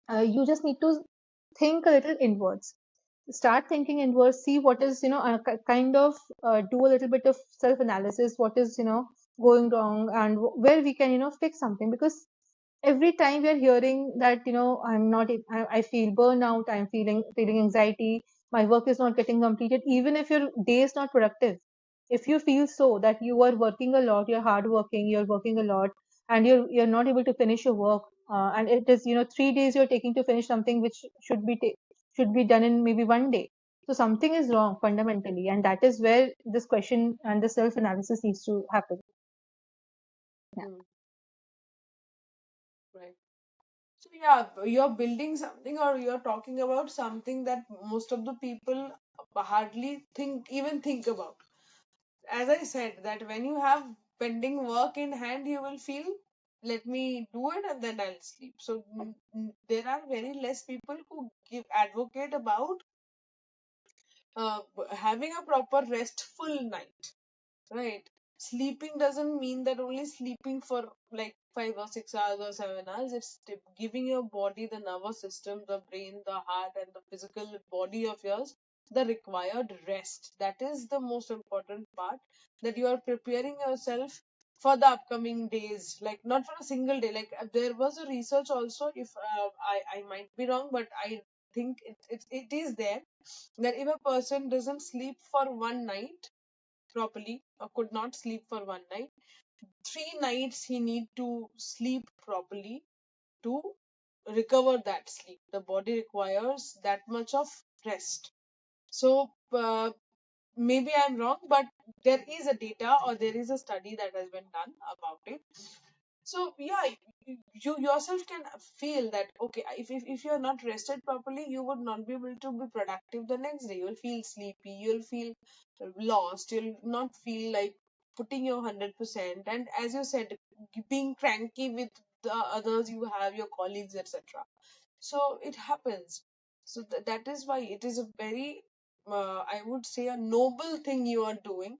you just need to think a little inwards. Start thinking inwards, see what is, kind of do a little bit of self analysis, what is, going wrong, and where we can, fix something. Because every time we are hearing that, I'm not, I feel burnout, I'm feeling anxiety, my work is not getting completed, even if your day is not productive, if you feel so that you are working a lot, you're hard working, you're working a lot, and you're not able to finish your work, and it is, 3 days you're taking to finish something which should be done in maybe one day. So something is wrong fundamentally, and that is where this question and the self analysis needs to happen. Yeah. Hmm. Right. So, yeah, you're building something, or you're talking about something that most of the people hardly even think about. As I said, that when you have pending work in hand, you will feel let me do it and then I'll sleep. So there are very less people who advocate about having a proper restful night, right? Sleeping doesn't mean that only sleeping for like 5 or 6 hours or 7 hours. It's giving your body, the nervous system, the brain, the heart, and the physical body of yours the required rest. That is the most important part. That you are preparing yourself for the upcoming days, like not for a single day. Like there was a research also, if I might be wrong, but I think it is there that if a person doesn't sleep for one night properly or could not sleep for one night, 3 nights he need to sleep properly to recover that sleep. The body requires that much of rest. So maybe I'm wrong, but there is a data or there is a study that has been done about it. So yeah, you yourself can feel that okay, if you're not rested properly, you would not be able to be productive the next day. You'll feel sleepy, you'll feel lost, you'll not feel like putting your 100%. And as you said, being cranky with the others you have, your colleagues, etc. So it happens. So that is why it is a very I would say a noble thing you are doing.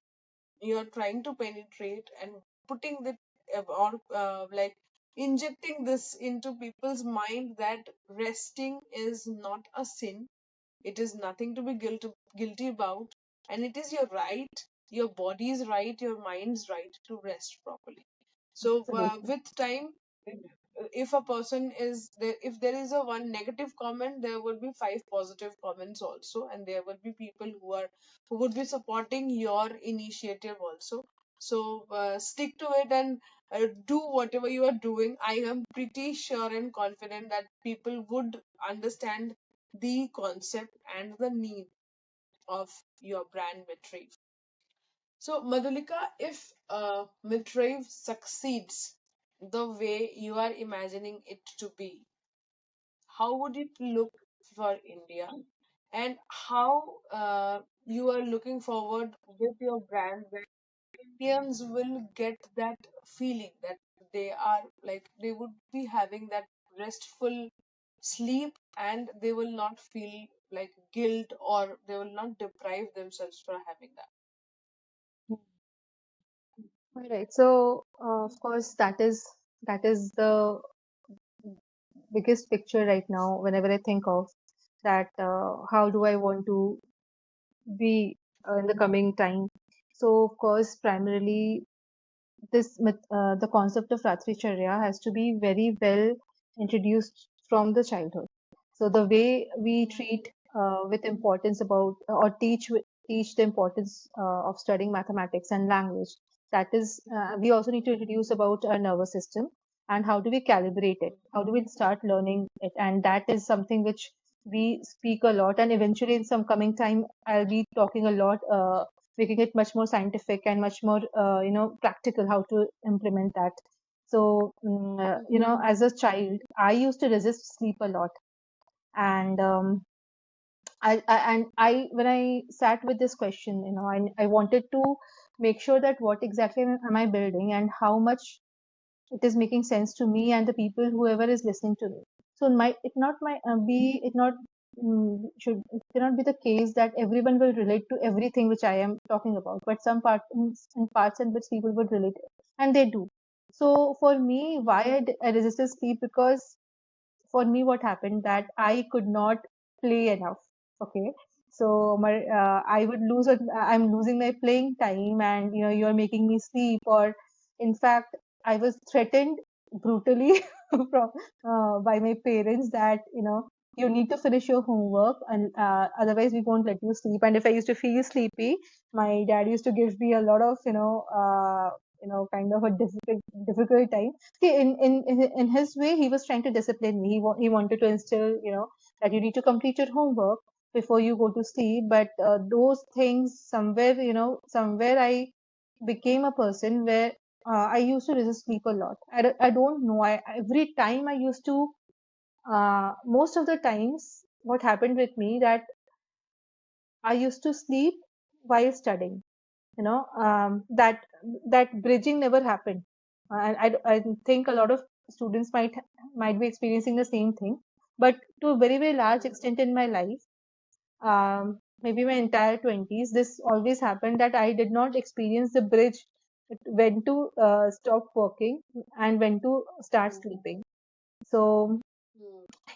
You are trying to penetrate and putting the or like injecting this into people's mind that resting is not a sin. It is nothing to be guilty about, and it is your right, your body is right, your mind's right to rest properly. So Absolutely. with time, if a person is there, if there is a one negative comment, there would be five positive comments also, and there will be people who would be supporting your initiative also. So stick to it and do whatever you are doing. I am pretty sure and confident that people would understand the concept and the need of your brand MITRAEV. So, Madhulika, if MITRAEV succeeds the way you are imagining it to be, how would it look for India? And how you are looking forward with your brand where Indians will get that feeling that they are like they would be having that restful sleep and they will not feel like guilt or they will not deprive themselves for having that. All right. So, of course, that is the biggest picture right now. Whenever I think of that, how do I want to be in the coming time? So, of course, primarily the concept of Ratricharya has to be very well introduced from the childhood. So the way we treat with importance about or teach the importance of studying mathematics and language. That is, we also need to introduce about our nervous system and how do we calibrate it? How do we start learning it? And that is something which we speak a lot. And eventually, in some coming time, I'll be talking a lot. Making it much more scientific and much more practical how to implement that. So as a child I used to resist sleep a lot, and I when I sat with this question, I wanted to make sure that what exactly am I building and how much it is making sense to me and the people whoever is listening to me. So it not should it cannot be the case that everyone will relate to everything which I am talking about, but some parts in which people would relate, and they do. So for me, why I resisted sleep, because for me what happened that I could not play enough. Okay, so I would I'm losing my playing time, and you're making me sleep, or in fact I was threatened brutally from by my parents that you need to finish your homework, and otherwise we won't let you sleep. And if I used to feel sleepy, my dad used to give me a lot of kind of a difficult time. See, in his way, he was trying to discipline me. He wanted to instill, that you need to complete your homework before you go to sleep. But those things somewhere, somewhere I became a person where I used to resist sleep a lot. I don't know. Every time I used to, most of the times, what happened with me that I used to sleep while studying. That bridging never happened. I think a lot of students might be experiencing the same thing, but to a very very large extent in my life, maybe my entire 20s, this always happened that I did not experience the bridge when to stop working and when to start sleeping. So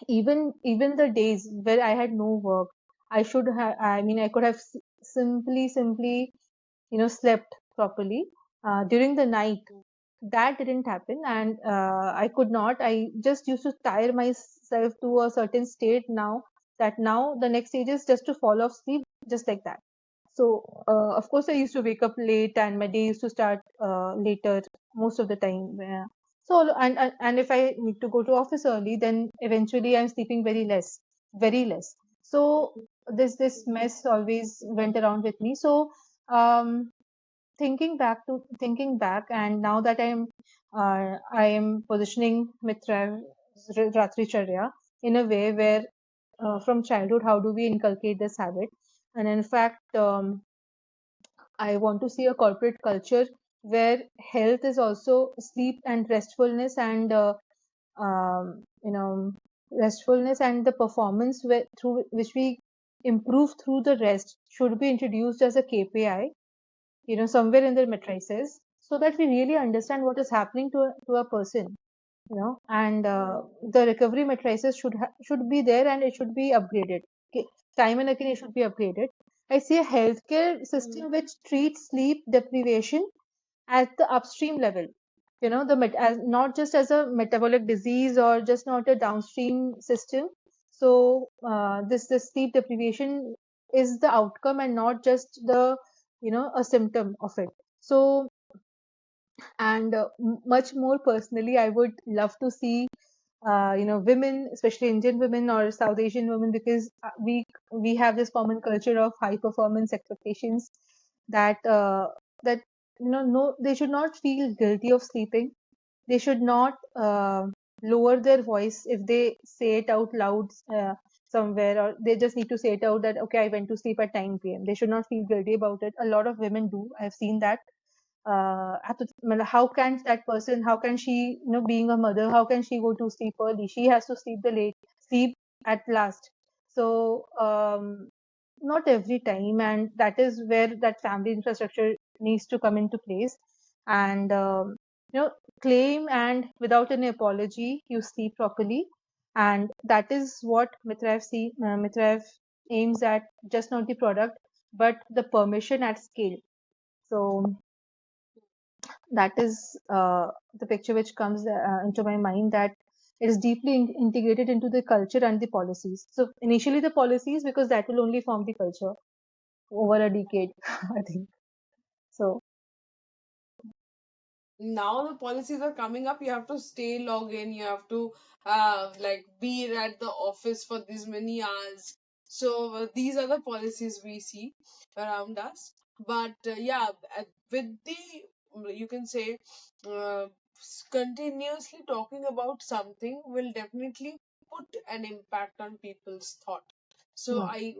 even the days where I had no work, I mean, I could have simply, slept properly during the night. That didn't happen, and I could not. I just used to tire myself to a certain state now the next stage is just to fall off sleep just like that. So, of course, I used to wake up late, and my day used to start later most of the time. So, and if I need to go to office early, then eventually I'm sleeping very less. So this mess always went around with me. So, um, thinking back, and now that I am positioning Mitra Ratri Charya in a way where from childhood, how do we inculcate this habit? And in fact, I want to see a corporate culture where health is also sleep and restfulness, and um, you know restfulness and the performance through which we improve through the rest should be introduced as a KPI, somewhere in the matrices, so that we really understand what is happening to a person, and the recovery matrices should be there, and it should be upgraded. Okay. Time and again, it should be upgraded. I see a healthcare system which treats sleep deprivation at the upstream level, as not just as a metabolic disease or just not a downstream system. So this sleep deprivation is the outcome and not just the a symptom of it. So, and much more personally, I would love to see women, especially Indian women or South Asian women, because we have this common culture of high performance expectations that that no, they should not feel guilty of sleeping. They should not lower their voice if they say it out loud somewhere, or they just need to say it out that okay, I went to sleep at 9 p.m. They should not feel guilty about it. A lot of women do. I've seen that. How can that person, how can she, being a mother, how can she go to sleep early? She has to sleep at last. So not every time, and that is where that family infrastructure needs to come into place. And claim and without any apology you sleep properly, and that is what Mitraev aims at, just not the product but the permission at scale. So that is the picture which comes into my mind, that it is deeply integrated into the culture and the policies. So initially the policies, because that will only form the culture over a decade, I think. So Now the policies are coming up, you have to stay log in, you have to like be at the office for these many hours. So these are the policies we see around us. But yeah, with the, you can say, uh, continuously talking about something will definitely put an impact on people's thought. So yeah. I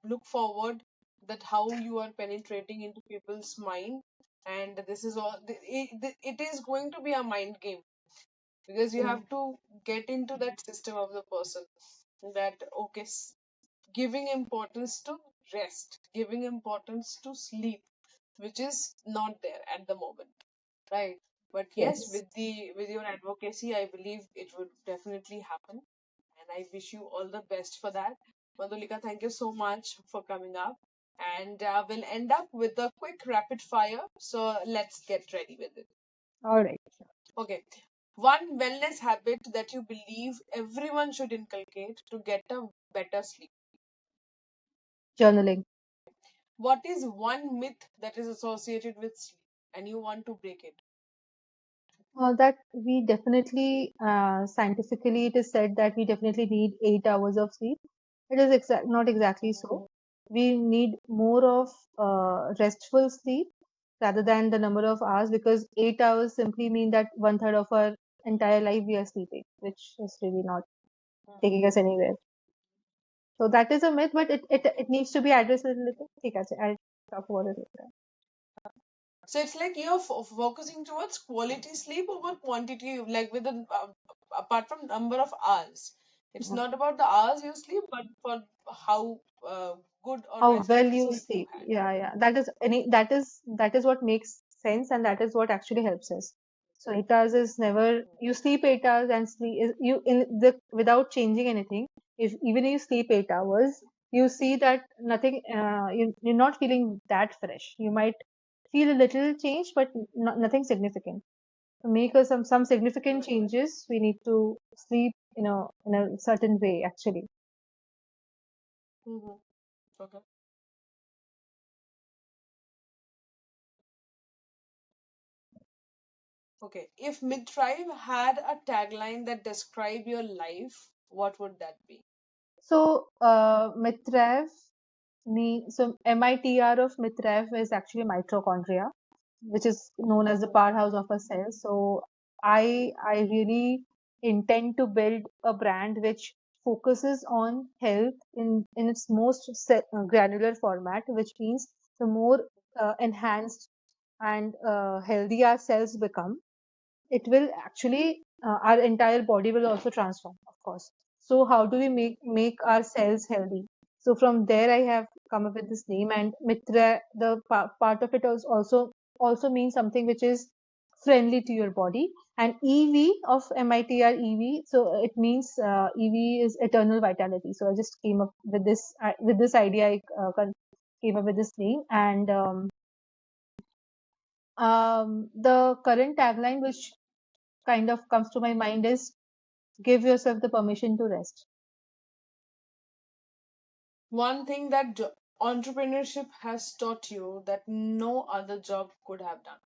look forward that how you are penetrating into people's mind, and this is all it is going to be a mind game, because you have to get into that system of the person, that okay, giving importance to rest, giving importance to sleep, which is not there at the moment, right? But yes, Yes. with your advocacy, I believe it would definitely happen, and I wish you all the best for that. Madhulika, thank you so much for coming up. And we'll end up with a quick rapid fire. So let's get ready with it. All right. Okay. One wellness habit that you believe everyone should inculcate to get a better sleep. Journaling. What is one myth that is associated with sleep and you want to break it? That we definitely, scientifically, it is said that we definitely need 8 hours of sleep. It is not exactly so. We need more of restful sleep rather than the number of hours, because 8 hours simply mean that one third of our entire life we are sleeping, which is really not taking us anywhere. So that is a myth, but it needs to be addressed a little. ठीक है, I'll talk about it later. So it's like you're focusing towards quality sleep over quantity, like with the apart from number of hours. It's not about the hours you sleep, but for how good or How well restful you sleep you sleep. had. Yeah, yeah. That is what makes sense, and that is what actually helps us. So 8 hours is never you sleep 8 hours and sleep is you in the without changing anything. If even if you sleep 8 hours, you see that nothing. You're not feeling that fresh. You might feel a little change, but nothing significant. To make some significant Right. changes, we need to sleep, in a certain way actually. Mm-hmm. Okay. Okay. If Midtribe had a tagline that describe your life, what would that be? So, MITR of MITREV is actually mitochondria, which is known as the Mm-hmm. powerhouse of a cell. So, I really intend to build a brand which focuses on health in its most granular format, which means the more enhanced and healthy our cells become, it will actually our entire body will also transform, of course. So how do we make our cells healthy? So from there I have come up with this name, and Mitra, the part of it is also means something which is friendly to your body. And EV of MITR EV, so it means EV is eternal vitality. So I just came up with this idea. Came up with this name. And the current tagline which kind of comes to my mind is give yourself the permission to rest. One thing that entrepreneurship has taught you that no other job could have done.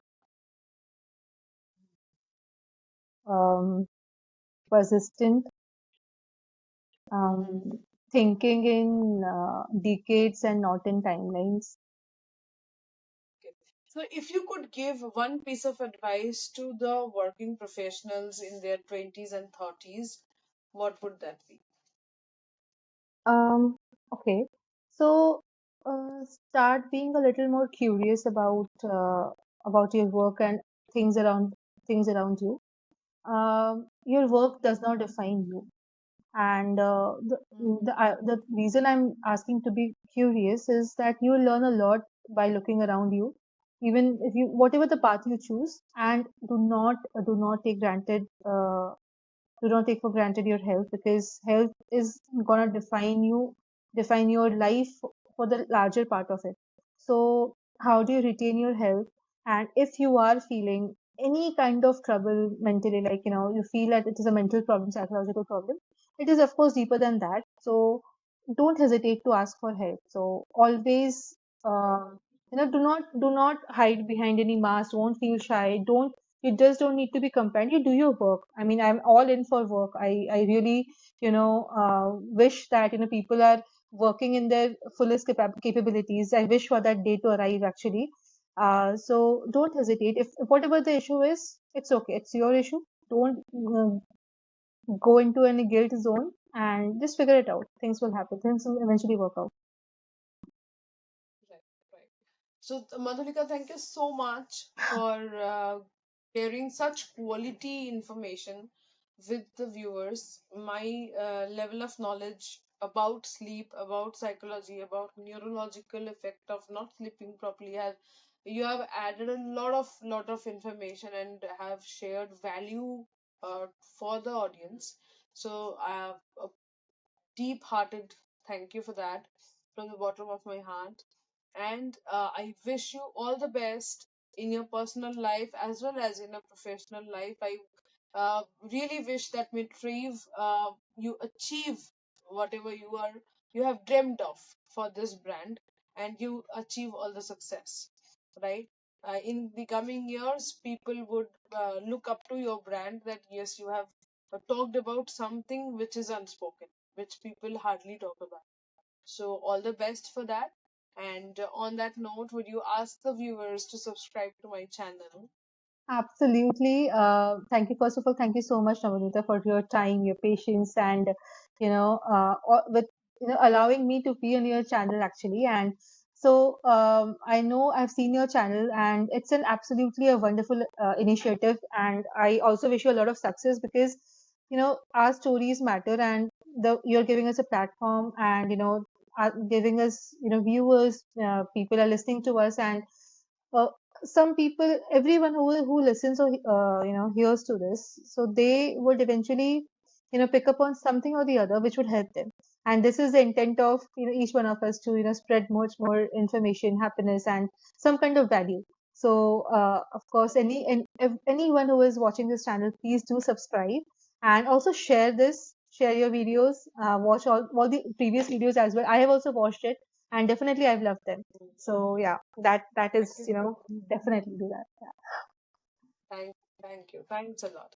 Um, Persistent, Mm-hmm. thinking in decades and not in timelines. Okay. So, if you could give one piece of advice to the working professionals in their 20s and 30s, what would that be? Um, okay, so start being a little more curious about your work and things around you. Your work does not define you. And the reason I'm asking to be curious is that you learn a lot by looking around you, even if you whatever the path you choose, and do not take for granted your health, because health is gonna define your life for the larger part of it. So how do you retain your health? And if you are feeling any kind of trouble mentally, like you feel that it is a mental problem, psychological problem, it is of course deeper than that. So don't hesitate to ask for help. So always, do not hide behind any mask. Don't feel shy. Don't You just don't need to be compared. You do your work. I mean, I'm all in for work. I really, wish that, people are working in their fullest capabilities. I wish for that day to arrive actually. So don't hesitate. If whatever the issue is, it's okay. It's your issue. Don't go into any guilt zone, and just figure it out. Things will happen. Things will eventually work out. Right, right. So, Madhulika, thank you so much for sharing such quality information with the viewers. My level of knowledge about sleep, about psychology, about neurological effect of not sleeping properly has you have added a lot of information and have shared value for the audience. So, deep hearted thank you for that from the bottom of my heart. And I wish you all the best in your personal life as well as in a professional life. I really wish that Mitrieve, you achieve whatever you have dreamed of for this brand, and you achieve all the success, right? In the coming years, people would look up to your brand that yes, you have talked about something which is unspoken, which people hardly talk about. So, all the best for that. And on that note, would you ask the viewers to subscribe to my channel? Absolutely. Thank you. First of all, thank you so much, Nabanita, for your time, your patience, and with allowing me to be on your channel actually. And So I know I've seen your channel, and it's an absolutely a wonderful initiative. And I also wish you a lot of success, because our stories matter, and you're giving us a platform, and giving us viewers. People are listening to us, and uh, some people, everyone who listens or hears to this, so they would eventually pick up on something or the other which would help them. And this is the intent of each one of us, to spread much more information, happiness, and some kind of value. So of course, if anyone who is watching this channel, please do subscribe, and also share your videos, watch all the previous videos as well. I have also watched it, and definitely I've loved them. So yeah, that Thank is, you so much. definitely do that. Thank, thank you. Thanks a lot.